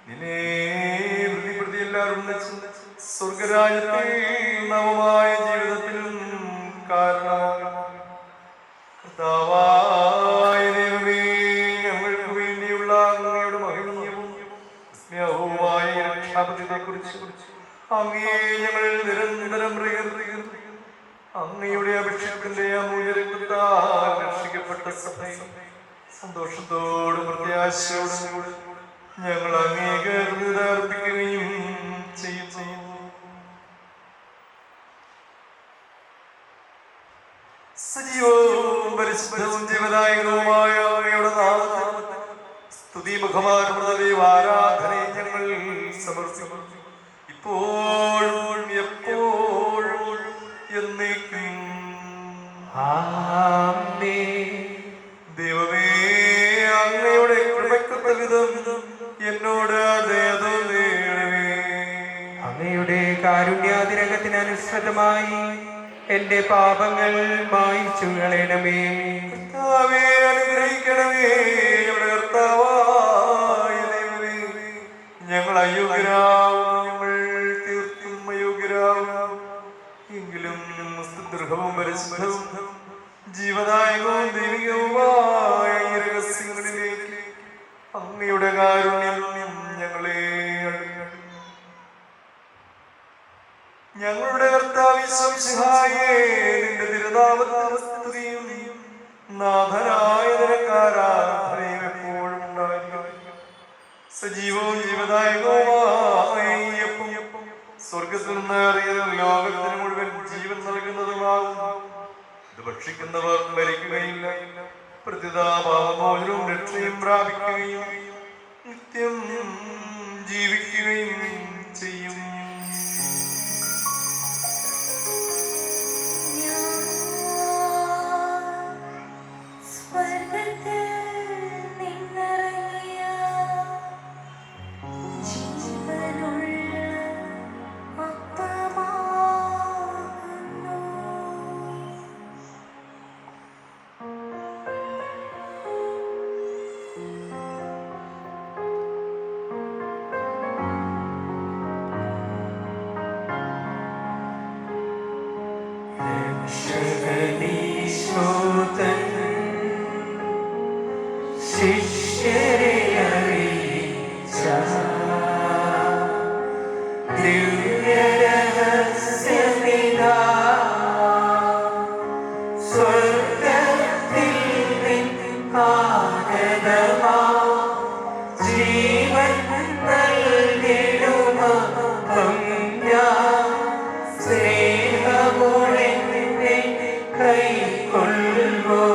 നിന്നെ പ്രതി എല്ലാവരും സ്വർഗരാജ്യത്തെ നവമായ ജീവിതത്തിനും കാരണമാകണം. കർത്താവായ ദൈവമേ, ഞങ്ങൾക്ക് വേണ്ടിയുള്ള അങ്ങയുടെ മഹനീയവും സ്നേഹവുമായ രക്ഷാപത്തിനെക്കുറിച്ച് അങ്ങയെ ഞങ്ങൾ നിരന്തരം പ്രകീർത്തിക്കുന്നു. അങ്ങയുടെ അഭിഷേകത്തിന്റെ അമൂല്യ രക്തത്താൽ രക്ഷിക്കപ്പെട്ട സഭയെ സന്തോഷത്തോടും പ്രത്യാശയോടും ഞങ്ങൾ അങ്ങേക്ക് അർപ്പിക്കുകയും ചെയ്യുന്നു. സജീവവും പരിശുദ്ധവും ജീവദായകവുമായ അങ്ങയുടെ നാമത്തിൽ സ്തുതി മുഖമാർന്നതയും ആരാധനയും ഞങ്ങൾ സമർപ്പിക്കുന്നു. ഇപ്പോഴും എപ്പോഴും എന്നേക്കും
ആമേൻ.
ദൈവമേ, അങ്ങയുടെ കൃപയ്ക്കൊത്ത വിധം എന്നോട് ദയ തോന്നണമേ.
അങ്ങയുടെ കാരുണ്യാതിരകത്തിനനുസൃതമായി എന്റെ പാപങ്ങൾ മായിച്ചു കളയണമേ.
കർത്താവേ, അനുഗ്രഹിക്കണമേ. ഞങ്ങളുടെ കർത്താവായ ദൈവമേ, ഞങ്ങൾ അയോഗ്യരാവും, ഞങ്ങൾ തീർത്തും അയോഗ്യരാവും. എങ്കിലും ദൃഢവും പരിശുദ്ധവും ജീവദായകവും ദൈവികവുമായ ഈ രഹസ്യങ്ങളിലേക്ക് അങ്ങയുടെ കാരുണ്യം ഞങ്ങളെ ഞങ്ങളുടെ കർത്താവ് ഈശോ മിശിഹായേ, നിന്റെ തിരുനാമത്തിന് സ്തുതിയും നാഥനായ നിനക്കാരാധനയും എപ്പോഴും ഉണ്ടായിരിക്കും. സജീവവും ജീവദായകവുമായ ഈ അപ്പം സ്വർഗത്തിൽ നിന്ന് അറിയുന്ന ലോകത്തിന് മുഴുവൻ ജീവൻ നൽകുന്നതുമാകുന്നു. ഇത് ഭക്ഷിക്കുന്നവർ മരിക്കുകയില്ല, പ്രതിതാപാപമോചനവും രക്ഷയും പ്രാപിക്കുകയും നിത്യം ജീവിക്കുകയും ചെയ്യും.
ശിഷ്യരെ അറിയിച്ച ദിവ്യരഹസ്യമിതാ, സ്വർഗ്ഗത്തിൽ നിന്നാഗതമാ ജീവൻ നൽകിടുമപ്പം ഞാൻ സ്നേഹമോടെ കൈക്കൊള്ളുവോ.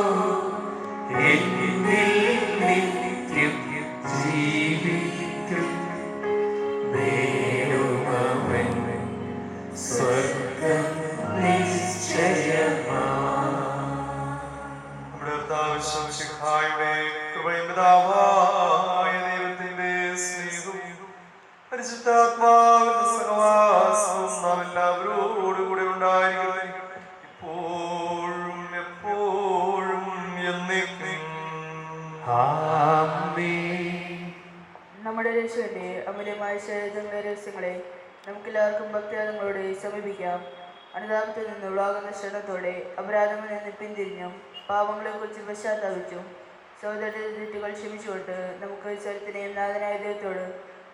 ശംസിഹായുടെ കൃപയും പിതാവായ ദൈവത്തിന്റെ സ്നേഹവും പരിശുദ്ധാത്മാവിന്റെ സഹവാസവും നാം എല്ലാവരോടുകൂടെ ഉണ്ടായിരിക്കട്ടെ, ഇപ്പോഴും എപ്പോഴും എന്നേക്കും.
നമ്മുടെ രക്ഷകന്റെ അമൂല്യമായ ശരീരങ്ങളുടെ രഹസ്യങ്ങളെ നമുക്കെല്ലാവർക്കും ഭക്തിയാദങ്ങളോടെ സമീപിക്കാം. അനുതാപത്തിൽ നിന്ന് ഉളവാകുന്ന ക്ഷണത്തോടെ അപരാധങ്ങളിൽ നിന്ന് പിന്തിരിഞ്ഞും പാപങ്ങളെക്കുറിച്ച് പശ്ചാത്താപിച്ചും സഹോദരന്റെ തെറ്റുകൾ ക്ഷമിച്ചുകൊണ്ട് നമുക്ക് ചരിത്രത്തെയും നാഥനായ ദൈവത്തോട്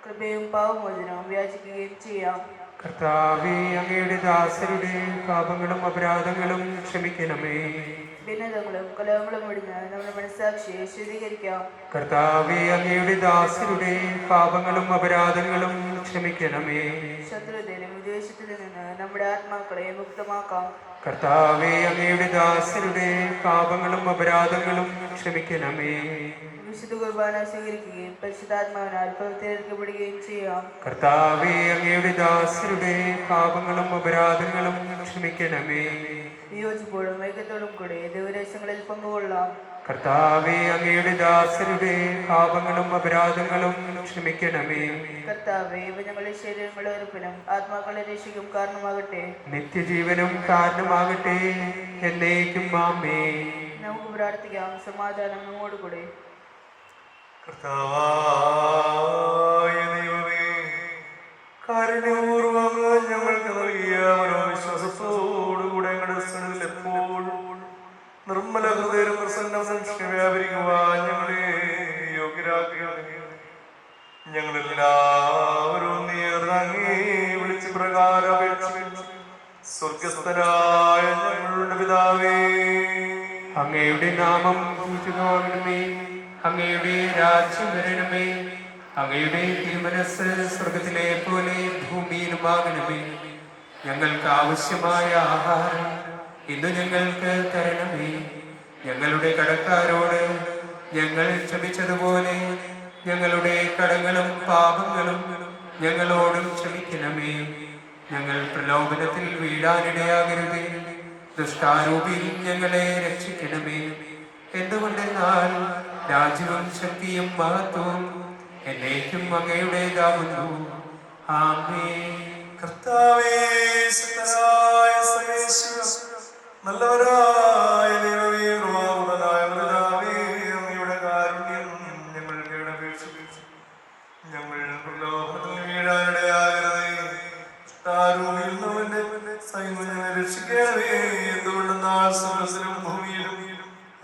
കൃപയും പാപമോചനവും യാചിക്കുകയും ചെയ്യാം.
കർത്താവേ, അങ്ങയുടെ ദാസരുടെ പാപങ്ങളും അപരാധങ്ങളും ക്ഷമിക്കണമേ.
ഭിന്നതകളും കലഹങ്ങളും ഒഴിഞ്ഞ് നമ്മുടെ മനസ്സാക്ഷിയെ ശുദ്ധീകരിക്കാം.
കർത്താവേ, അങ്ങയുടെ ദാസരുടെ പാപങ്ങളും അപരാധങ്ങളും ക്ഷമിക്കണമേ.
ശത്രുതയിലും വിദ്വേഷത്തിലും നിന്ന് നമ്മുടെ ആത്മാക്കളെ മുക്തമാക്കാം.
കർത്താവേ, അങ്ങയുടെ ദാസരുടെ പാപങ്ങളും അപരാധങ്ങളും ക്ഷമിക്കണമേ.
വിശുദ്ധ കുർബാന സ്വീകരിക്കുകയും പരിശുദ്ധാത്മാവിനാൽ പ്രവർത്തിക്കപ്പെടുകയും ചെയ്യാം.
കർത്താവേ, അങ്ങയുടെ ദാസരുടെ പാപങ്ങളും അപരാധങ്ങളും ക്ഷമിക്കണമേ.
വിയോജിപ്പോടും ഐക്യത്തോടും കൂടി ദൈവരഹസ്യങ്ങളിൽ പങ്കുകൊള്ളാം.
കർത്താവേ, അങ്ങയുടെ ദാസരുടെ പാപങ്ങളും അപരാധങ്ങളും ക്ഷമിക്കണമേ.
കർത്താവേ, ഇവ ഞങ്ങളുടെ ശരീരങ്ങളുടെ ഉറപ്പിനും ആത്മാക്കളുടെ രക്ഷയ്ക്കും കാരണമാകട്ടെ,
നിത്യജീവനും കാരണമാകട്ടെ, എന്നേക്കും ആമേൻ.
നമുക്ക് പ്രാർത്ഥിക്കാം. സമാധാനം നമ്മോടുകൂടെ.
കർത്താവായ ദൈവമേ, കാരുണ്യപൂർവ്വം ഞങ്ങൾക്ക് നൽകിയ മനോവിശ്വാസത്തോടുകൂടെ ഞങ്ങളുടെ സ്ഥലത്തിൽ എപ്പോഴും നിർമ്മല ഹൃദയം പ്രസന്ന സംശയം വ്യാപരിക്കുവാൻ ഞങ്ങളെ യോഗ്യരാക്കുകയാണ്. ഞങ്ങളെല്ലാവരും നീർന്നങ്ങേ വിളിച്ച് പ്രകാരം അപേക്ഷിച്ച് സ്വർഗസ്ഥനായ ഞങ്ങളുടെ പിതാവേ,
അങ്ങയുടെ നാമം പൂജിതമാകണമേ. അങ്ങയുടെ രാജ്യം വരണമേ. അങ്ങയുടെ തിരുമനസ് സ്വർഗത്തിലെ പോലെ ഭൂമിയിലുമാകണമേ. ഞങ്ങൾക്ക് ആവശ്യമായ ആഹാരം ഇന്ന് ഞങ്ങൾക്ക് തരണമേ. ഞങ്ങളുടെ കടക്കാരോട് ഞങ്ങൾ ക്ഷമിച്ചതുപോലെ ഞങ്ങളുടെ കടങ്ങളും പാപങ്ങളും ഞങ്ങളോടും ക്ഷമിക്കണമേ. ഞങ്ങൾ പ്രലോഭനത്തിൽ വീഴാനിടയാകരുതേ, ദുഷ്ടാരൂപിയിൽ ഞങ്ങളെ രക്ഷിക്കണമേ. എന്തുകൊണ്ടെന്നാൽ രാജ്യവും ശക്തിയും മഹത്വവും എന്നേക്കും അങ്ങയുടേതാകുന്നു. ആമേൻ.
കർത്താവേ, ശക്തനായ സർവേശ്വര, നല്ലവരായ ദൈവമേ, കൃപാപൂർണ്ണനായ പിതാവേ, അങ്ങയുടെ കാരുണ്യം ഞങ്ങൾ കേടപേക്ഷിച്ചു. ഞങ്ങൾ പ്രലോഭനത്തിൽ വീഴാനിടയാകരുതേ, ദുഷ്ടാരൂപിയിൽ നിന്ന് സൈന്യങ്ങളെ രക്ഷിക്കണമേ. എന്തുകൊണ്ടെന്നാൽ സ്വർഗ്ഗത്തിലും ഭൂമിയിലും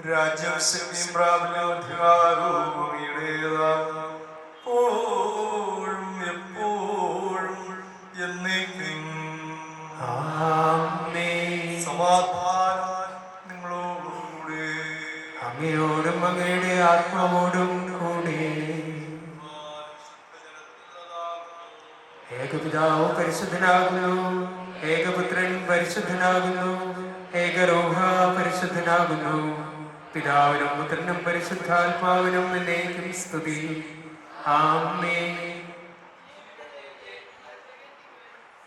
രാജ്യം ശക്തിയും പ്രാബല്യവും അധികാരവും അങ്ങയുടേതാകുന്നു, എപ്പോഴും എപ്പോഴും എന്നേക്കും. സമാധാനം നിങ്ങളോടുകൂടെ.
അങ്ങയോടും അങ്ങയുടെ ആത്മാവോടും കൂടെ. ഏകപിതാവ് പരിശുദ്ധനാകുന്നു, ഏകപുത്രൻ പരിശുദ്ധനാകുന്നു, ഏകരൂഹ പരിശുദ്ധനാകുന്നു. പിതാവിനും പുത്രനും പരിശുദ്ധാത്മാവിനും എന്നേക്കും സ്തുതി. ആമേൻ.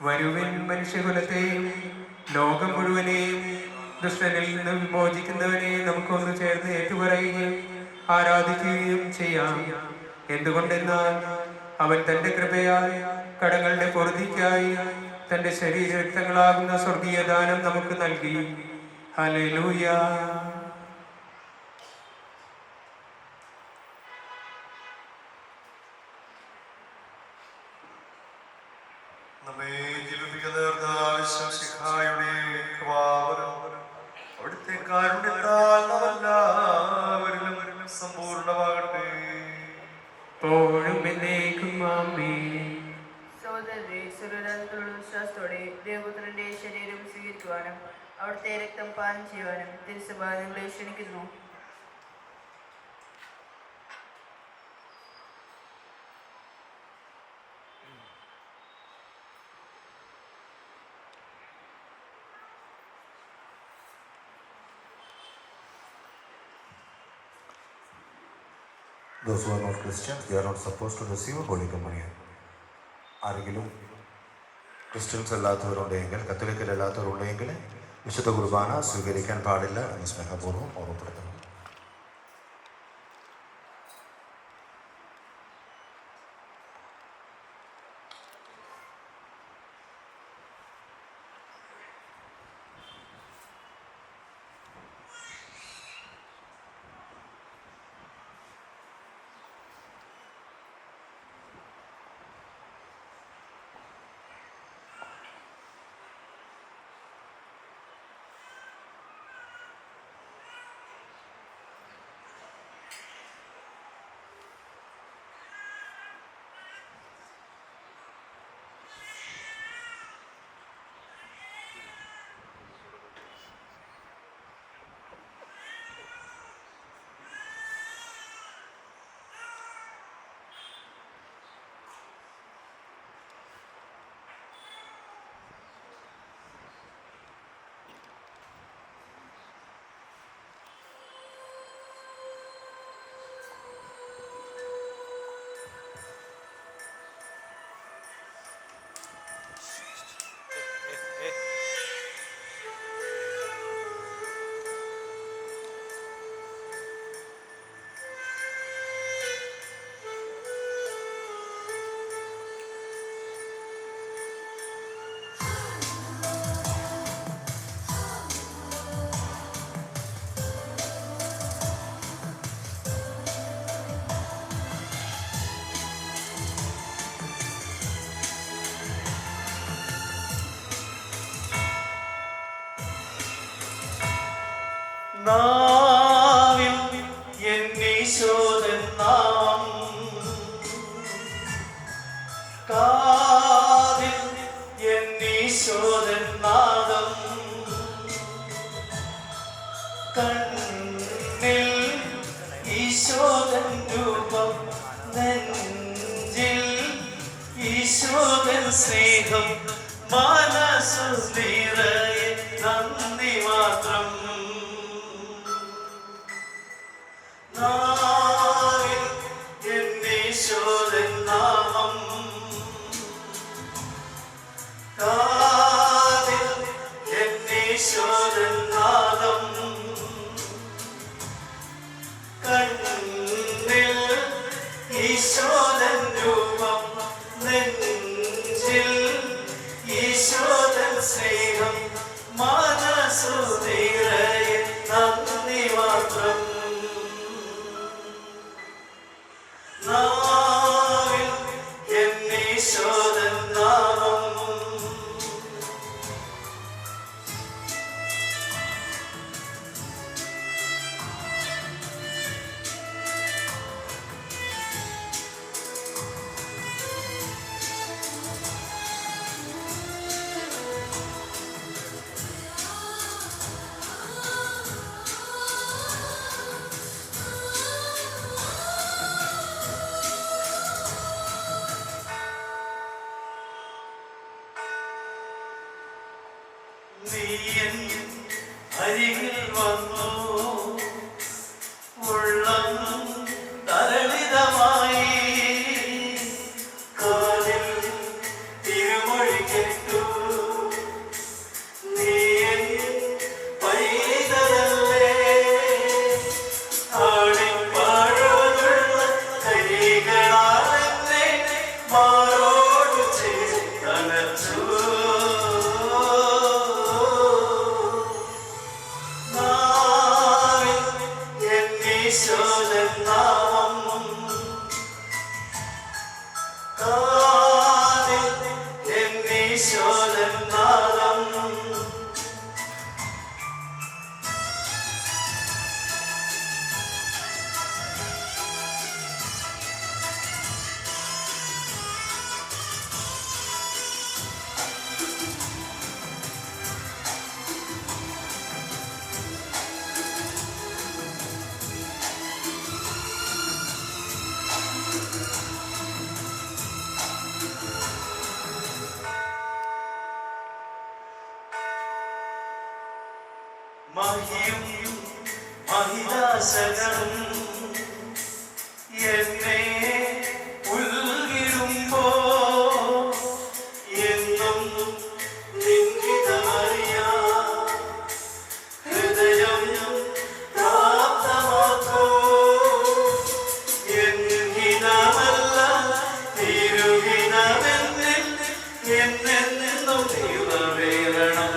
വരുവിൻ, മനുഷ്യകുലത്തെയും ലോകം മുഴുവനെയും ദുഷ്ടനിൽ നിന്ന് വിമോചിക്കുന്നവനെ നമുക്കൊന്ന് ചേർന്ന് ഏറ്റുപറയുകയും ആരാധിക്കുകയും ചെയ്യാം. എന്തുകൊണ്ടെന്നാൽ അവൻ തന്റെ കൃപയാൽ കടങ്ങളുടെ പൊറുതിക്കായി തന്റെ ശരീരരക്തങ്ങളാകുന്ന സ്വർഗീയ ദാനം നമുക്ക് നൽകി. ഹല്ലേലൂയ.
നമ്മെ ജീവിപ്പിക്കുന്ന കർത്താവേ, ശംസിഹായുടെ കൃപാവരം അവിടുത്തെ കാരുണ്യത്താൽ നാം എല്ലാവരിലും സമ്പൂർണ്ണമാകട്ടെ.
എപ്പോഴും എന്നേക്കും ആമേൻ.
സഹോദരരെ, സ്വർഗ്ഗരാജ്യത്തിലുള്ള വിശ്വാസത്തോടെ ദേവപുത്രന്റെ ശരീരം സ്വീകരിക്കുവാനും അവിടുത്തെ രക്തം പാനം ചെയ്യുവാനും തിരുസഭ നിങ്ങളെ ക്ഷണിക്കുന്നു.
Those who are not Christians, they are not supposed to receive Holy Communion. ആരെങ്കിലും ക്രിസ്ത്യൻസ് അല്ലാത്തവരുണ്ടെങ്കിൽ, കത്തോലിക്കലല്ലാത്തവരുണ്ടെങ്കിൽ വിശുദ്ധ കുർബാന സ്വീകരിക്കാൻ പാടില്ല എന്ന് സ്നേഹപൂർവ്വം ഓർമ്മപ്പെടുത്തുന്നു.
എന്നീശോദൻ നാമം കാതിൽ എന്നീശോദൻ നാദം കണ്ണിൽ ഈശോദൻ രൂപം നെഞ്ചിൽ ഈശോദൻ സ്നേഹം മനസ്സു നിറയെ നന്ദി മാത്രം നാവിൽ എന്നീശോദൻ നാമം കാതിൽ എന്നീശോദൻ നാദം കണ്ണിൽ ഈശോദൻ രൂപം നെഞ്ചിൽ ഈശോദൻ സ്നേഹം മനസ്സു നിറയെ നന്ദി മാത്രം നാവിൽ എന്നീശോദൻ നാമം നീയൻ അരികിൽ വന്നു ഉള്ളം തരളിതമായി കാലിൽ തിരുമൊഴി കേട്ടു നീയൻ പൈതലല്ലേ ആടിപ്പാടുള്ള കൈകളാലെന്നെ മാറോട് ചേർത്തണച്ചു ഈശോദൻ നാമം കാതിൽ എന്നീശോദൻ നാദം മഹിയും മഹിദാശകളും എന്നെ ഉൾവിടുമ്പോ എന്നും നിന്നിതമറിയാ ഹൃദയം പ്രാപ്തമാക്കോ എന്നിതമല്ല തിരുഹിതമെന്നിൽ എന്നെന്നും നിറവേറണം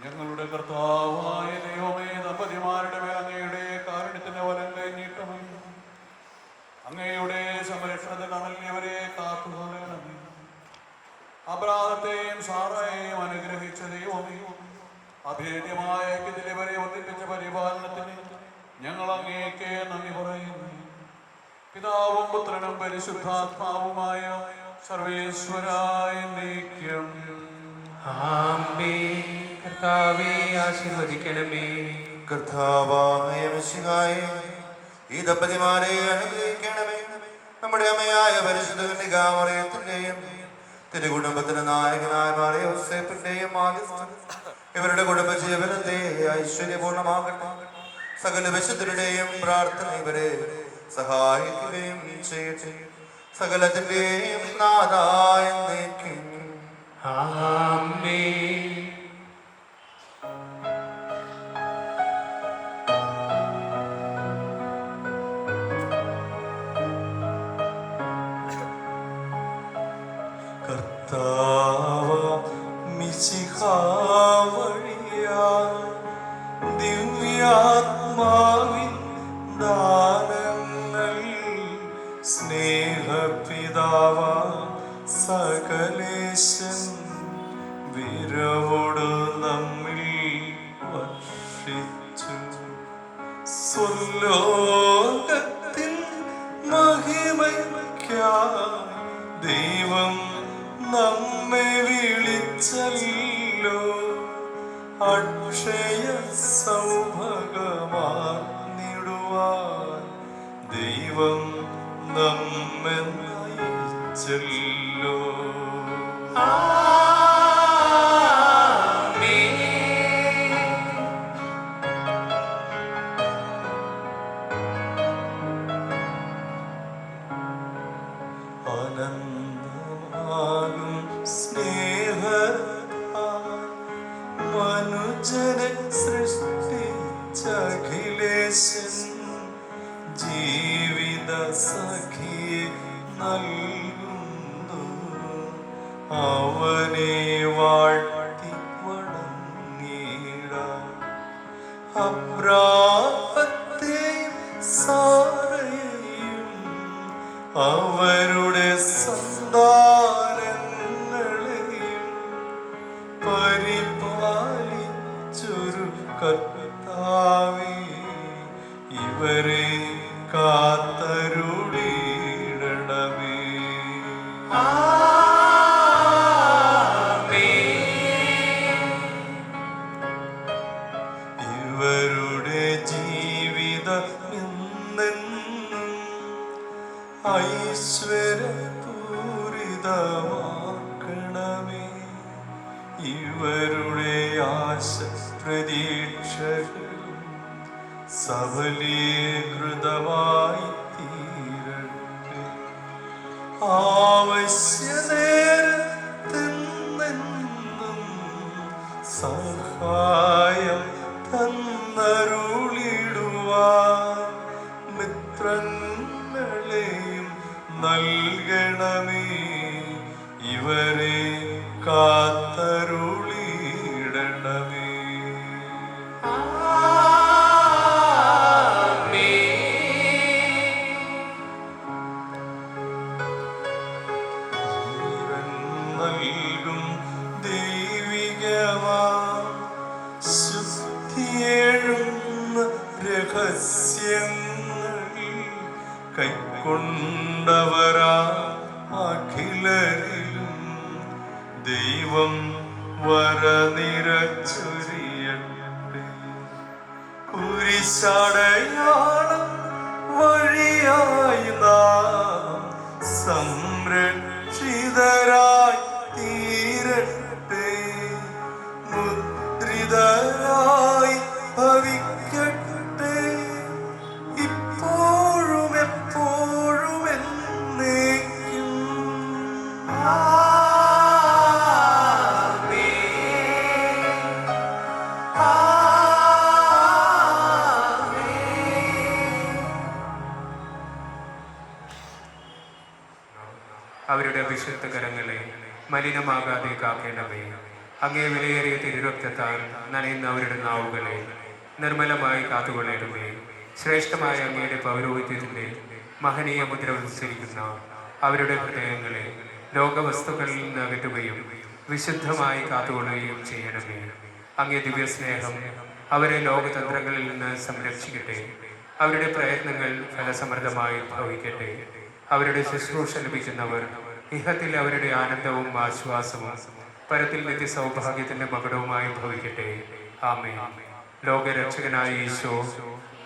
ഞങ്ങളുടെ കർത്താവായ ദൈവമേ, ദമ്പതിമാരുടെ മേൽ അങ്ങയുടെ കാരുണ്യത്തിന്റെ വലം കഴിഞ്ഞിട്ടമേ, അങ്ങയുടെ സംരക്ഷണത്തെ കണലിയവരെ കാത്തുകൊള്ളണമേ. അബ്രാഹത്തെയും സാറയെയും അനുഗ്രഹിച്ച ദൈവമേ, അഭേദ്യമായ ഐക്യത്തിലിവരെ ഒന്നിപ്പിച്ച പരിപാലനത്തിന് ഞങ്ങൾ അങ്ങേക്ക് നന്ദി പറയുന്നു. പിതാവും പുത്രനും പരിശുദ്ധാത്മാവുമായ സർവേശ്വരായ നീക്കം
കർത്താവേ ആശീർവദിക്കണമേ.
കർത്താവായ മിശിഹായേ, ഈ ദമ്പതിമാരെ അനുഗ്രഹിക്കണമേ. നമ്മുടെ അമ്മയായ പരിശുദ്ധ കന്യകാമറിയത്തിന്റെയും തിരുകുടുംബത്തിന് നായകനായ മാറിയ യോസേഫിന്റെയും മാധ്യസ്ഥം ഇവരുടെ കുടുംബജീവനത്തെ ഐശ്വര്യപൂർണമാകട്ടെ. സകല വിശുദ്ധരുടെയും പ്രാർത്ഥന ഇവരെ സഹായിക്കുകയും ചെയ്യട്ടെ. സകലത്തിന്റെയും നാഥായ നീക്കും.
ആമേൻ.
കർത്താവ മിശിഹാ വഴിയാൽ ദിവ്യാത്മാവിൻ ദാനങ്ങൾ സ്നേഹപിതാവ സകലേശൻ വിരവോട് നമ്മിൽ വർഷിച്ചു. സ്വർലോകത്തിൻ മഹിമയ്ക്കായി ദൈവം നമ്മെ വിളിച്ചല്ലോ. അക്ഷയ സൗഭഗമാർന്നിടുവാൻ ദൈവം നമ്മെ നയിച്ചല്ലോ. അനന്തമാകും സ്നേഹത്താൽ മനുജനെ സൃഷ്ടിച്ച അഖിലേശൻ ജീവിത സഖിയെ നൽകുന്നു. അവനെ വാഴ്ത്തി വണങ്ങിടാം. അബ്രാഹത്തെയും സാറയെയും അവരുടെ സന്താനങ്ങളെയും പരിപാലിച്ചൊരു കർത്താവേ, ഇവരെ കാത്തരുളിയിടണമേ. ഇവരുടെ ജീവിതം എന്നെന്നും ഐശ്വര്യപൂരിതമാക്കണമേ. ഇവരുടെ ആശ പ്രതീക്ഷകളും സഫലീകൃതമായി തീരട്ടെ. ആവശ്യനേരത്തെന്നെന്നും സഹായം തന്നരുളിടുവാൻ മിത്രങ്ങളെയും നൽകണമേ. ഇവരെ കാത്തരുളിയിടണമേ. ജീവൻ നൽകും ദൈവികമാ ശുദ്ധിയേഴുന്ന രഹസ്യങ്ങൾ കൈക്കൊണ്ടവരാ അഖിലരിലും ദൈവം വരനിരച്ചൊരിയട്ടെ. കുരിശടയാളം വഴിയായി നാം സംരക്ഷിതരായി തീരട്ടെ. മുദ്രിതരായി ഭവിക്കട്ടെ. ഇപ്പോഴും എപ്പോഴും എന്നേക്കും.
അവരുടെ വിശുദ്ധ കരങ്ങളെ മലിനമാകാതെ കാക്കേണ്ടവേ. അങ്ങേ വിലയേറിയ തിരുരക്തത്താൽ നനയുന്ന അവരുടെ നാവുകളെ നിർമ്മലമായി കാത്തുകൊള്ളേണ്ടവേ. ശ്രേഷ്ഠമായ അങ്ങയുടെ പൗരോഹിത്യത്തിൻ്റെ മഹനീയ മുദ്ര ഉത്സരിക്കുന്ന അവരുടെ ഹൃദയങ്ങളെ ലോകവസ്തുക്കളിൽ നിന്ന് അകറ്റുകയും വിശുദ്ധമായി കാത്തുകൊള്ളുകയും ചെയ്യണമേ. അങ്ങേ ദിവ്യസ്നേഹം അവരെ ലോകതന്ത്രങ്ങളിൽ നിന്ന് സംരക്ഷിക്കട്ടെ. അവരുടെ പ്രയത്നങ്ങൾ ഫലസമൃദ്ധമായി ഭവിക്കട്ടെ. അവരുടെ ശുശ്രൂഷ ലഭിക്കുന്നവർ ഇഹത്തിൽ അവരുടെ ആനന്ദവും ആശ്വാസവും പരത്തിൽ നിത്യസൗഭാഗ്യത്തിൻ്റെ മകുടവുമായി ഭവിക്കട്ടെ. ആമേൻ. ലോകരക്ഷകനായ ഈശോ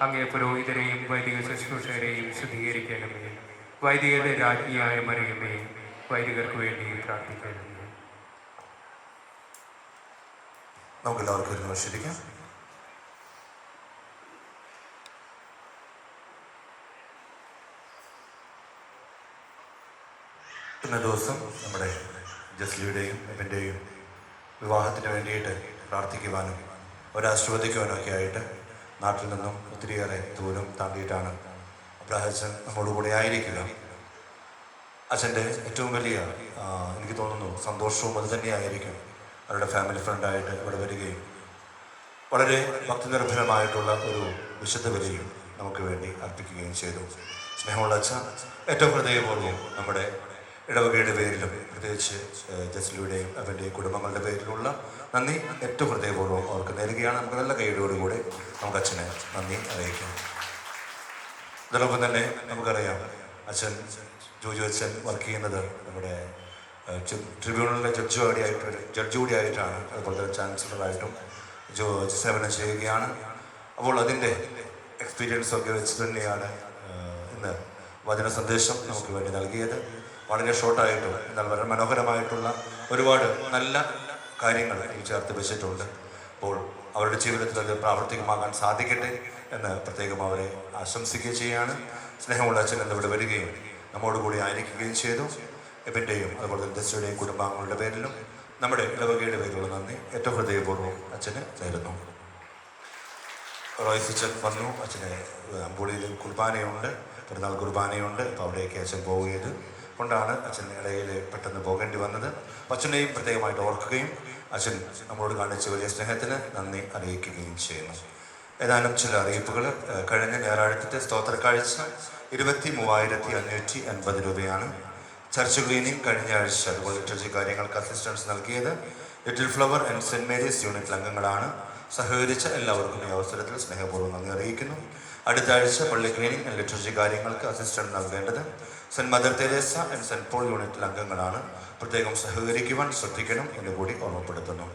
അങ്ങേ പുരോഹിതരെയും വൈദിക ശുശ്രൂഷകരെയും ശുദ്ധീകരിക്കണമേ. വൈദികരുടെ രാജ്ഞിയായ മറിയമേ, വൈദികർക്ക് വേണ്ടി പ്രാർത്ഥിക്കണമേ.
നമുക്കെല്ലാവർക്കും ഒരു നമസ്കരിക്കാം. ഇന്ന ദിവസം നമ്മുടെ ജസ്ലിയുടെയും എബിൻ്റെയും വിവാഹത്തിന് വേണ്ടിയിട്ട് പ്രാർത്ഥിക്കുവാനും ഒരാശീർവദിക്കുവാനും ഒക്കെ ആയിട്ട് നാട്ടിൽ നിന്നും ഒത്തിരിയേറെ ദൂരം താണ്ടിയിട്ടാണ് അബ്രാഹച്ചൻ നമ്മോടുകൂടെ ആയിരിക്കുക. അച്ഛൻ്റെ ഏറ്റവും വലിയ എനിക്ക് തോന്നുന്നു സന്തോഷവും അത് തന്നെയായിരിക്കും അവരുടെ ഫാമിലി ഫ്രണ്ടായിട്ട് ഇവിടെ വരികയും വളരെ ഭക്തിനിർഭരമായിട്ടുള്ള ഒരു വിശുദ്ധ ബലിയും നമുക്ക് വേണ്ടി അർപ്പിക്കുകയും ചെയ്തു. സ്നേഹമുള്ള അച്ഛ, ഏറ്റവും ഹൃദയപൂർവ്വം നമ്മുടെ ഇടവകയുടെ പേരിലും പ്രത്യേകിച്ച് ജസ്ലിയുടെയും അവൻ്റെയും കുടുംബങ്ങളുടെ പേരിലുള്ള നന്ദി ഏറ്റവും ഹൃദയപൂർവ്വം അവർക്ക് നൽകുകയാണ്. നമുക്ക് നല്ല കൈയോടുകൂടി നമുക്ക് അച്ഛനെ നന്ദി അറിയിക്കാം. അതോടൊപ്പം തന്നെ നമുക്കറിയാം അച്ഛൻ ജോജു അച്ഛൻ വർക്ക് ചെയ്യുന്നത് നമ്മുടെ ട്രിബ്യൂണലിലെ ജഡ്ജ് കൂടിയായിട്ടാണ്. അതുപോലെ തന്നെ ചാൻസലറായിട്ടും സേവനം ചെയ്യുകയാണ്. അപ്പോൾ അതിൻ്റെ എക്സ്പീരിയൻസൊക്കെ വെച്ച് തന്നെയാണ് ഇന്ന് വചന സന്ദേശം നമുക്ക് വേണ്ടി നൽകിയത്. വളരെ ഷോർട്ടായിട്ടും എന്നാൽ വളരെ മനോഹരമായിട്ടുള്ള ഒരുപാട് നല്ല കാര്യങ്ങൾ ഈ ചേർത്ത് വെച്ചിട്ടുണ്ട്. അപ്പോൾ അവരുടെ ജീവിതത്തിൽ അത് പ്രാവർത്തികമാകാൻ സാധിക്കട്ടെ എന്ന് പ്രത്യേകം അവരെ ആശംസിക്കുകയും ചെയ്യുകയാണ്. സ്നേഹമുള്ള അച്ഛൻ എന്നിവിടെ വരികയും നമ്മോടുകൂടി ആയിരിക്കുകയും ചെയ്തു. എബിൻ്റെയും അതുപോലെ തന്നെ ദസ്യയുടെയും കുടുംബാംഗങ്ങളുടെ പേരിലും നമ്മുടെ ഇടവകയുടെ പേരിലുള്ള നന്ദി ഏറ്റവും ഹൃദയപൂർവ്വം അച്ഛന് നേരുന്നു. റോയ്സ് അച്ഛൻ വന്നു. അച്ഛന് അമ്പൂളിയിൽ കുർബാനയുണ്ട്, പെരുന്നാൾ കുർബാനയുണ്ട്. അപ്പോൾ അവിടേക്ക് അച്ഛൻ പോവുകയത് കൊണ്ടാണ് അച്ഛൻ ഇടയിൽ പെട്ടെന്ന് പോകേണ്ടി വന്നത്. അച്ഛനെയും പ്രത്യേകമായിട്ട് ഓർക്കുകയും അച്ഛൻ നമ്മളോട് കാണിച്ച വലിയ സ്നേഹത്തിന് നന്ദി അറിയിക്കുകയും ചെയ്യുന്നു. ഏതാനും ചില അറിയിപ്പുകൾ. കഴിഞ്ഞ ഞായറാഴ്ചത്തെ സ്തോത്ര കാഴ്ച 23,550 രൂപയാണ്. ചർച്ച് ക്ലീനിങ് കഴിഞ്ഞ ആഴ്ച അതുപോലെ ലിറ്റർജി കാര്യങ്ങൾക്ക് അസിസ്റ്റൻസ് നൽകിയത് Little Flower and Saint Mary's യൂണിറ്റിൽ അംഗങ്ങളാണ്. സഹകരിച്ച എല്ലാവർക്കും ഈ അവസരത്തിൽ സ്നേഹപൂർവ്വം നന്ദി അറിയിക്കുന്നു. അടുത്ത ആഴ്ച പള്ളി ക്ലീനിങ് ആൻഡ് ലിറ്റർജി കാര്യങ്ങൾക്ക് അസിസ്റ്റന്റ് നൽകേണ്ടത് Saint Mother Teresa and Saint Paul യൂണിറ്റിൽ അംഗങ്ങളാണ്. പ്രത്യേകം സഹകരിക്കുവാൻ ശ്രദ്ധിക്കണം എന്ന് കൂടി ഓർമ്മപ്പെടുത്തുന്നു.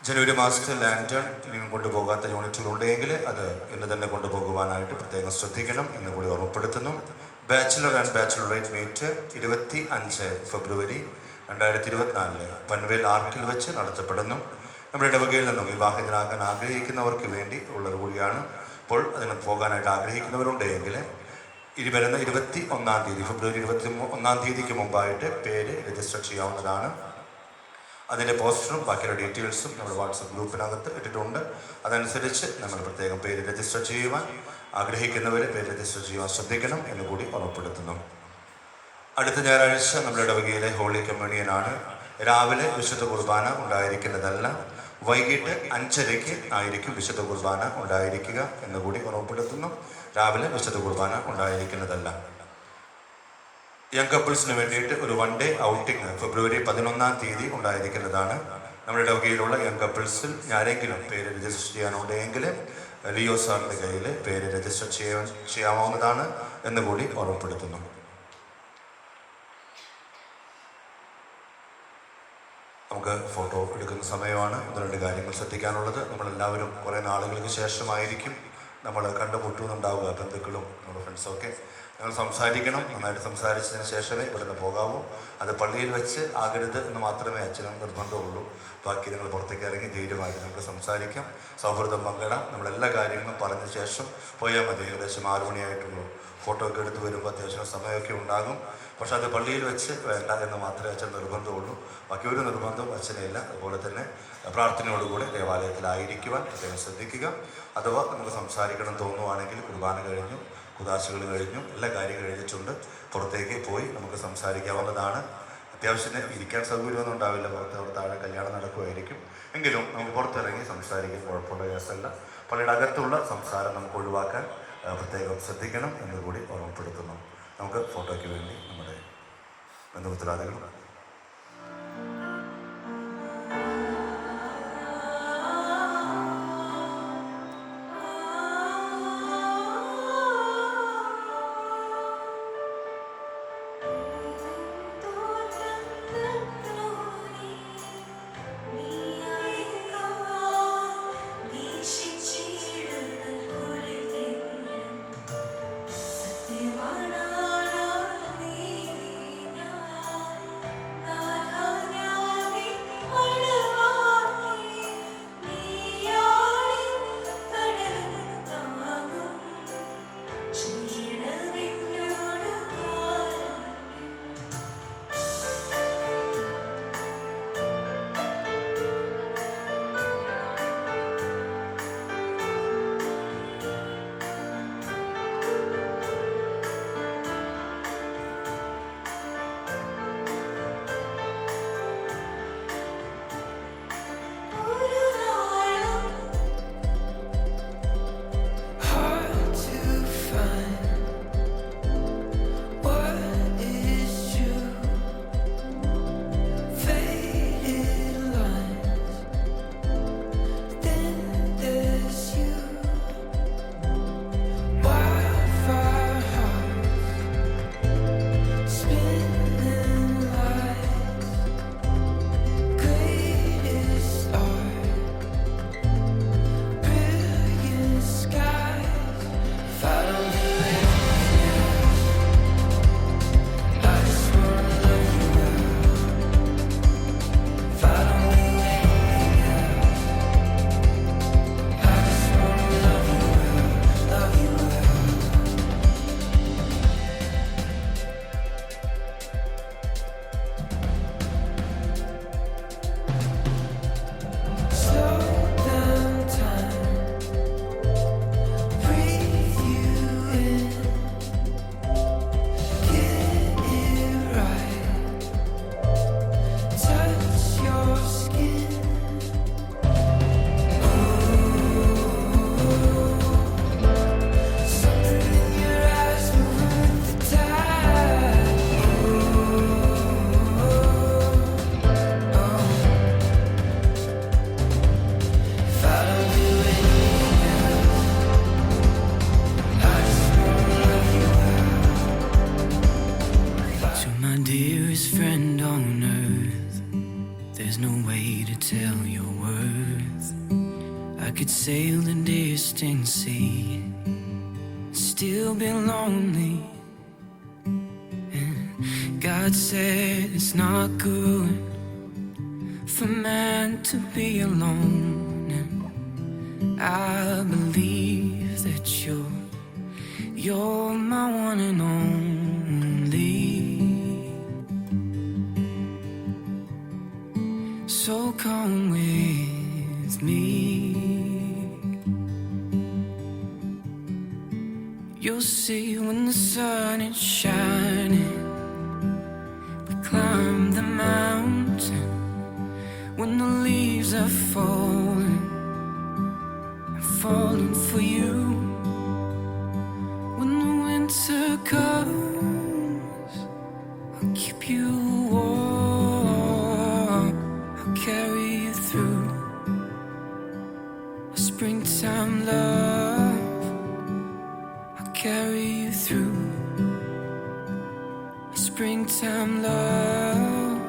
ജനുവരി മാസത്തിൽ ലാൻഡേൺ കൊണ്ടുപോകാത്ത യൂണിറ്റുകളുണ്ടെങ്കിൽ അത് ഇന്ന് തന്നെ കൊണ്ടുപോകുവാനായിട്ട് പ്രത്യേകം ശ്രദ്ധിക്കണം എന്ന് കൂടി ഓർമ്മപ്പെടുത്തുന്നു. ബാച്ചിലർ ആൻഡ് ബാച്ചിലറേറ്റ് മീറ്റ് 25 ഫെബ്രുവരി 2024 പൻവേൽ ആർക്കിൽ വെച്ച് നടത്തപ്പെടുന്നു. നമ്മുടെ ഇടവകയിൽ നിന്നും വിവാഹിതനാകാൻ ആഗ്രഹിക്കുന്നവർക്ക് വേണ്ടി ഉള്ളത് കൂടിയാണ്. അപ്പോൾ അതിന് പോകാനായിട്ട് ആഗ്രഹിക്കുന്നവരുണ്ടെങ്കിൽ വരുന്ന 21-ാം തീയതി ഫെബ്രുവരി 21-ാം തീയതിക്ക് മുമ്പായിട്ട് പേര് രജിസ്റ്റർ ചെയ്യാവുന്നതാണ്. അതിൻ്റെ പോസ്റ്ററും ബാക്കിയുള്ള ഡീറ്റെയിൽസും നമ്മുടെ വാട്സപ്പ് ഗ്രൂപ്പിനകത്ത് ഇട്ടിട്ടുണ്ട്. അതനുസരിച്ച് നമ്മൾ പ്രത്യേകം പേര് രജിസ്റ്റർ ചെയ്യുവാൻ ആഗ്രഹിക്കുന്നവർ പേര് രജിസ്റ്റർ ചെയ്യുവാൻ ശ്രദ്ധിക്കണം എന്ന് കൂടി ഓർമ്മപ്പെടുത്തുന്നു. അടുത്ത ഞായറാഴ്ച നമ്മുടെ ഇടവകയിലെ ഹോളി കമ്മ്യൂണിയനാണ്. രാവിലെ വിശുദ്ധ കുർബാന ഉണ്ടായിരിക്കുന്നതല്ല, വൈകിട്ട് 5:30 ആയിരിക്കും വിശുദ്ധ കുർബാന ഉണ്ടായിരിക്കുക എന്ന് കൂടി ഓർമ്മപ്പെടുത്തുന്നു. രാവിലെ വിശുദ്ധ കുർബാന ഉണ്ടായിരിക്കുന്നതല്ല. യങ് കപ്പിൾസിന് വേണ്ടിയിട്ട് ഒരു 1 ഡേ ഔട്ടിങ് ഫെബ്രുവരി 11-ാം തീയതി ഉണ്ടായിരിക്കുന്നതാണ്. നമ്മുടെ ഇടവകയിലുള്ള യങ് കപ്പിൾസിൽ ആരെങ്കിലും പേര് രജിസ്റ്റർ ചെയ്യാനുണ്ടെങ്കിൽ ലിയോ സാറിൻ്റെ കയ്യിൽ പേര് രജിസ്റ്റർ ചെയ്യാവുന്നതാണ് എന്ന് കൂടി ഓർമ്മപ്പെടുത്തുന്നു. നമുക്ക് ഫോട്ടോ എടുക്കുന്ന സമയമാണ്. 1-2 കാര്യങ്ങൾ ശ്രദ്ധിക്കാനുള്ളത്. നമ്മളെല്ലാവരും കുറേ നാളുകൾക്ക് ശേഷമായിരിക്കും നമ്മൾ കണ്ടുമുട്ടുന്നുണ്ടാവുക, ബന്ധുക്കളും നമ്മുടെ ഫ്രണ്ട്സൊക്കെ. ഞങ്ങൾ സംസാരിക്കണം. നന്നായിട്ട് സംസാരിച്ചതിന് ശേഷമേ ഇവിടുന്ന് പോകാവൂ. അത് പള്ളിയിൽ വെച്ച് ആകരുത് എന്ന് മാത്രമേ അച്ഛനും നിർബന്ധമുള്ളൂ. ബാക്കി നിങ്ങൾ പുറത്തേക്ക് ഇറങ്ങി ധൈര്യമായിട്ട് നമുക്ക് സംസാരിക്കാം, സൗഹൃദം പങ്കിടാം. നമ്മളെല്ലാ കാര്യങ്ങളും പറഞ്ഞ ശേഷം പോയാൽ മതി. ഏകദേശം 6 മണിയായിട്ടുള്ളൂ. ഫോട്ടോ ഒക്കെ എടുത്ത് വരുമ്പോൾ അത്യാവശ്യം സമയമൊക്കെ ഉണ്ടാകും. പക്ഷെ അത് പള്ളിയിൽ വെച്ച് വേണ്ട എന്ന് മാത്രമേ അച്ഛൻ നിർബന്ധമുള്ളൂ. ബാക്കി ഒരു നിർബന്ധവും അച്ഛനില്ല. അതുപോലെ തന്നെ പ്രാർത്ഥനയോടുകൂടി ദേവാലയത്തിലായിരിക്കുവാൻ പ്രത്യേകം ശ്രദ്ധിക്കുക. അഥവാ നമുക്ക് സംസാരിക്കണം തോന്നുവാണെങ്കിൽ കുർബാന കഴിഞ്ഞു, കുദാശകൾ കഴിഞ്ഞു, എല്ലാ കാര്യം കഴിഞ്ഞിട്ടുണ്ട്, പുറത്തേക്ക് പോയി നമുക്ക് സംസാരിക്കാവുന്നതാണ്. അത്യാവശ്യത്തിന് ഇരിക്കാൻ സൗകര്യമൊന്നും ഉണ്ടാവില്ല, പുറത്ത് താഴെ കല്യാണം നടക്കുമായിരിക്കും. എങ്കിലും നമുക്ക് പുറത്തിറങ്ങി സംസാരിക്കാൻ കുഴപ്പമുള്ള കേസല്ല. പള്ളിയുടെ അകത്തുള്ള സംസാരം നമുക്ക് ഒഴിവാക്കാൻ പ്രത്യേകം ശ്രദ്ധിക്കണം എന്ന് കൂടി ഓർമ്മപ്പെടുത്തുന്നു. നമുക്ക് ഫോട്ടോയ്ക്ക് വേണ്ടി നമ്മുടെ ബന്ധുമിത്രാദികൾ
truest friend on earth. There's no way to tell your worth. I could sail the distant sea, still be lonely. And God said it's not good for man to be alone. And I believe that you're my one and only. So come with me. You'll see when the sun is shining, we climb the mountain. When the leaves are falling, I'm falling for you. When the winter comes, I'll keep you warm. I'll carry you through a springtime love. I'll carry you through a springtime love.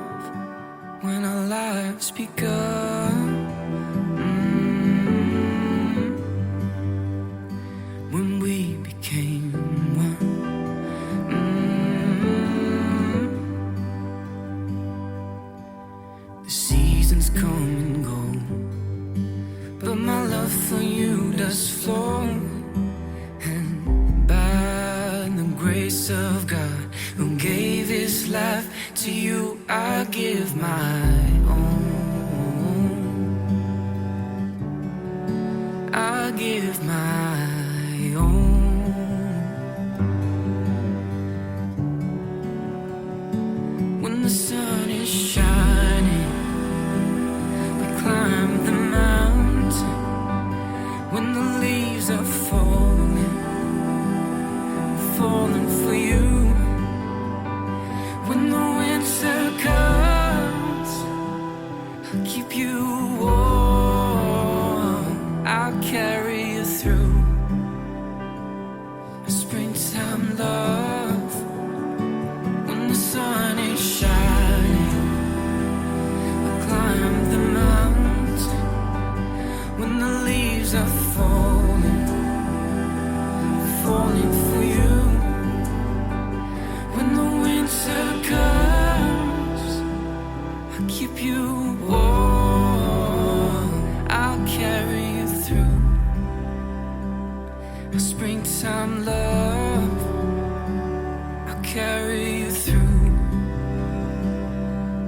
When our lives begun, when we became one. The seasons come and go, but my love for you does flow. And by the grace of God, who gave his life to you, I give my own. I give my own. When the sun is shining, we climb the mountain. When the leaves are falling, falling for you. When the winter comes, I'll keep you warm. I'll carry you through a springtime love. When the sun is shining, we'll climb the mountain. When the leaves are falling, falling for you. When the winter comes, I'll keep you warm. I'll carry you through a springtime love. I'll carry you through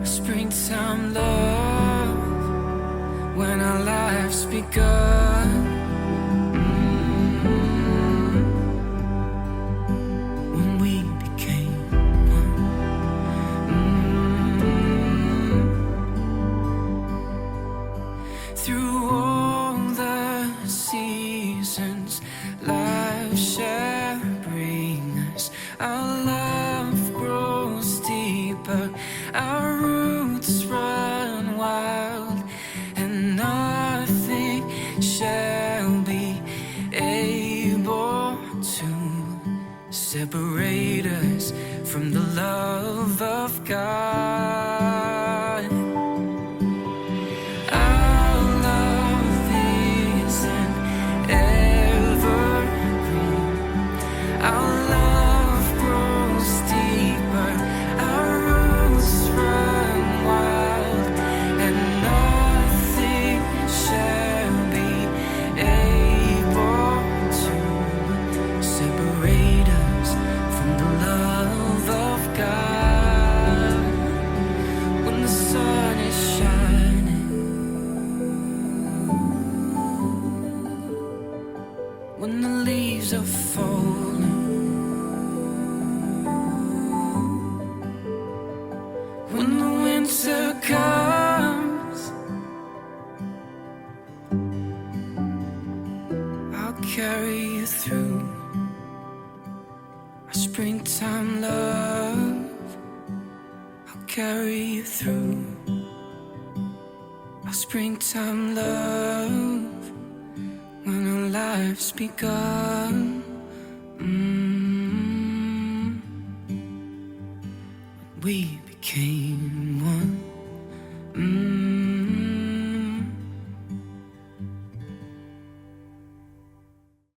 a springtime love. When our lives begun, when we became one. Through all the seasons life shall bring us, our love grows deeper, our roots run wild, and nothing shall be able to separate us from the love of God. Our love is an evergreen. Our love grows deeper, our roots run wild, and nothing shall be able to separate us from the love of God. When the sun is shining, when the leaves are falling, when the winter comes, I'll carry you through a springtime love. I'll carry you through a springtime love. When our lives begun, we became became one.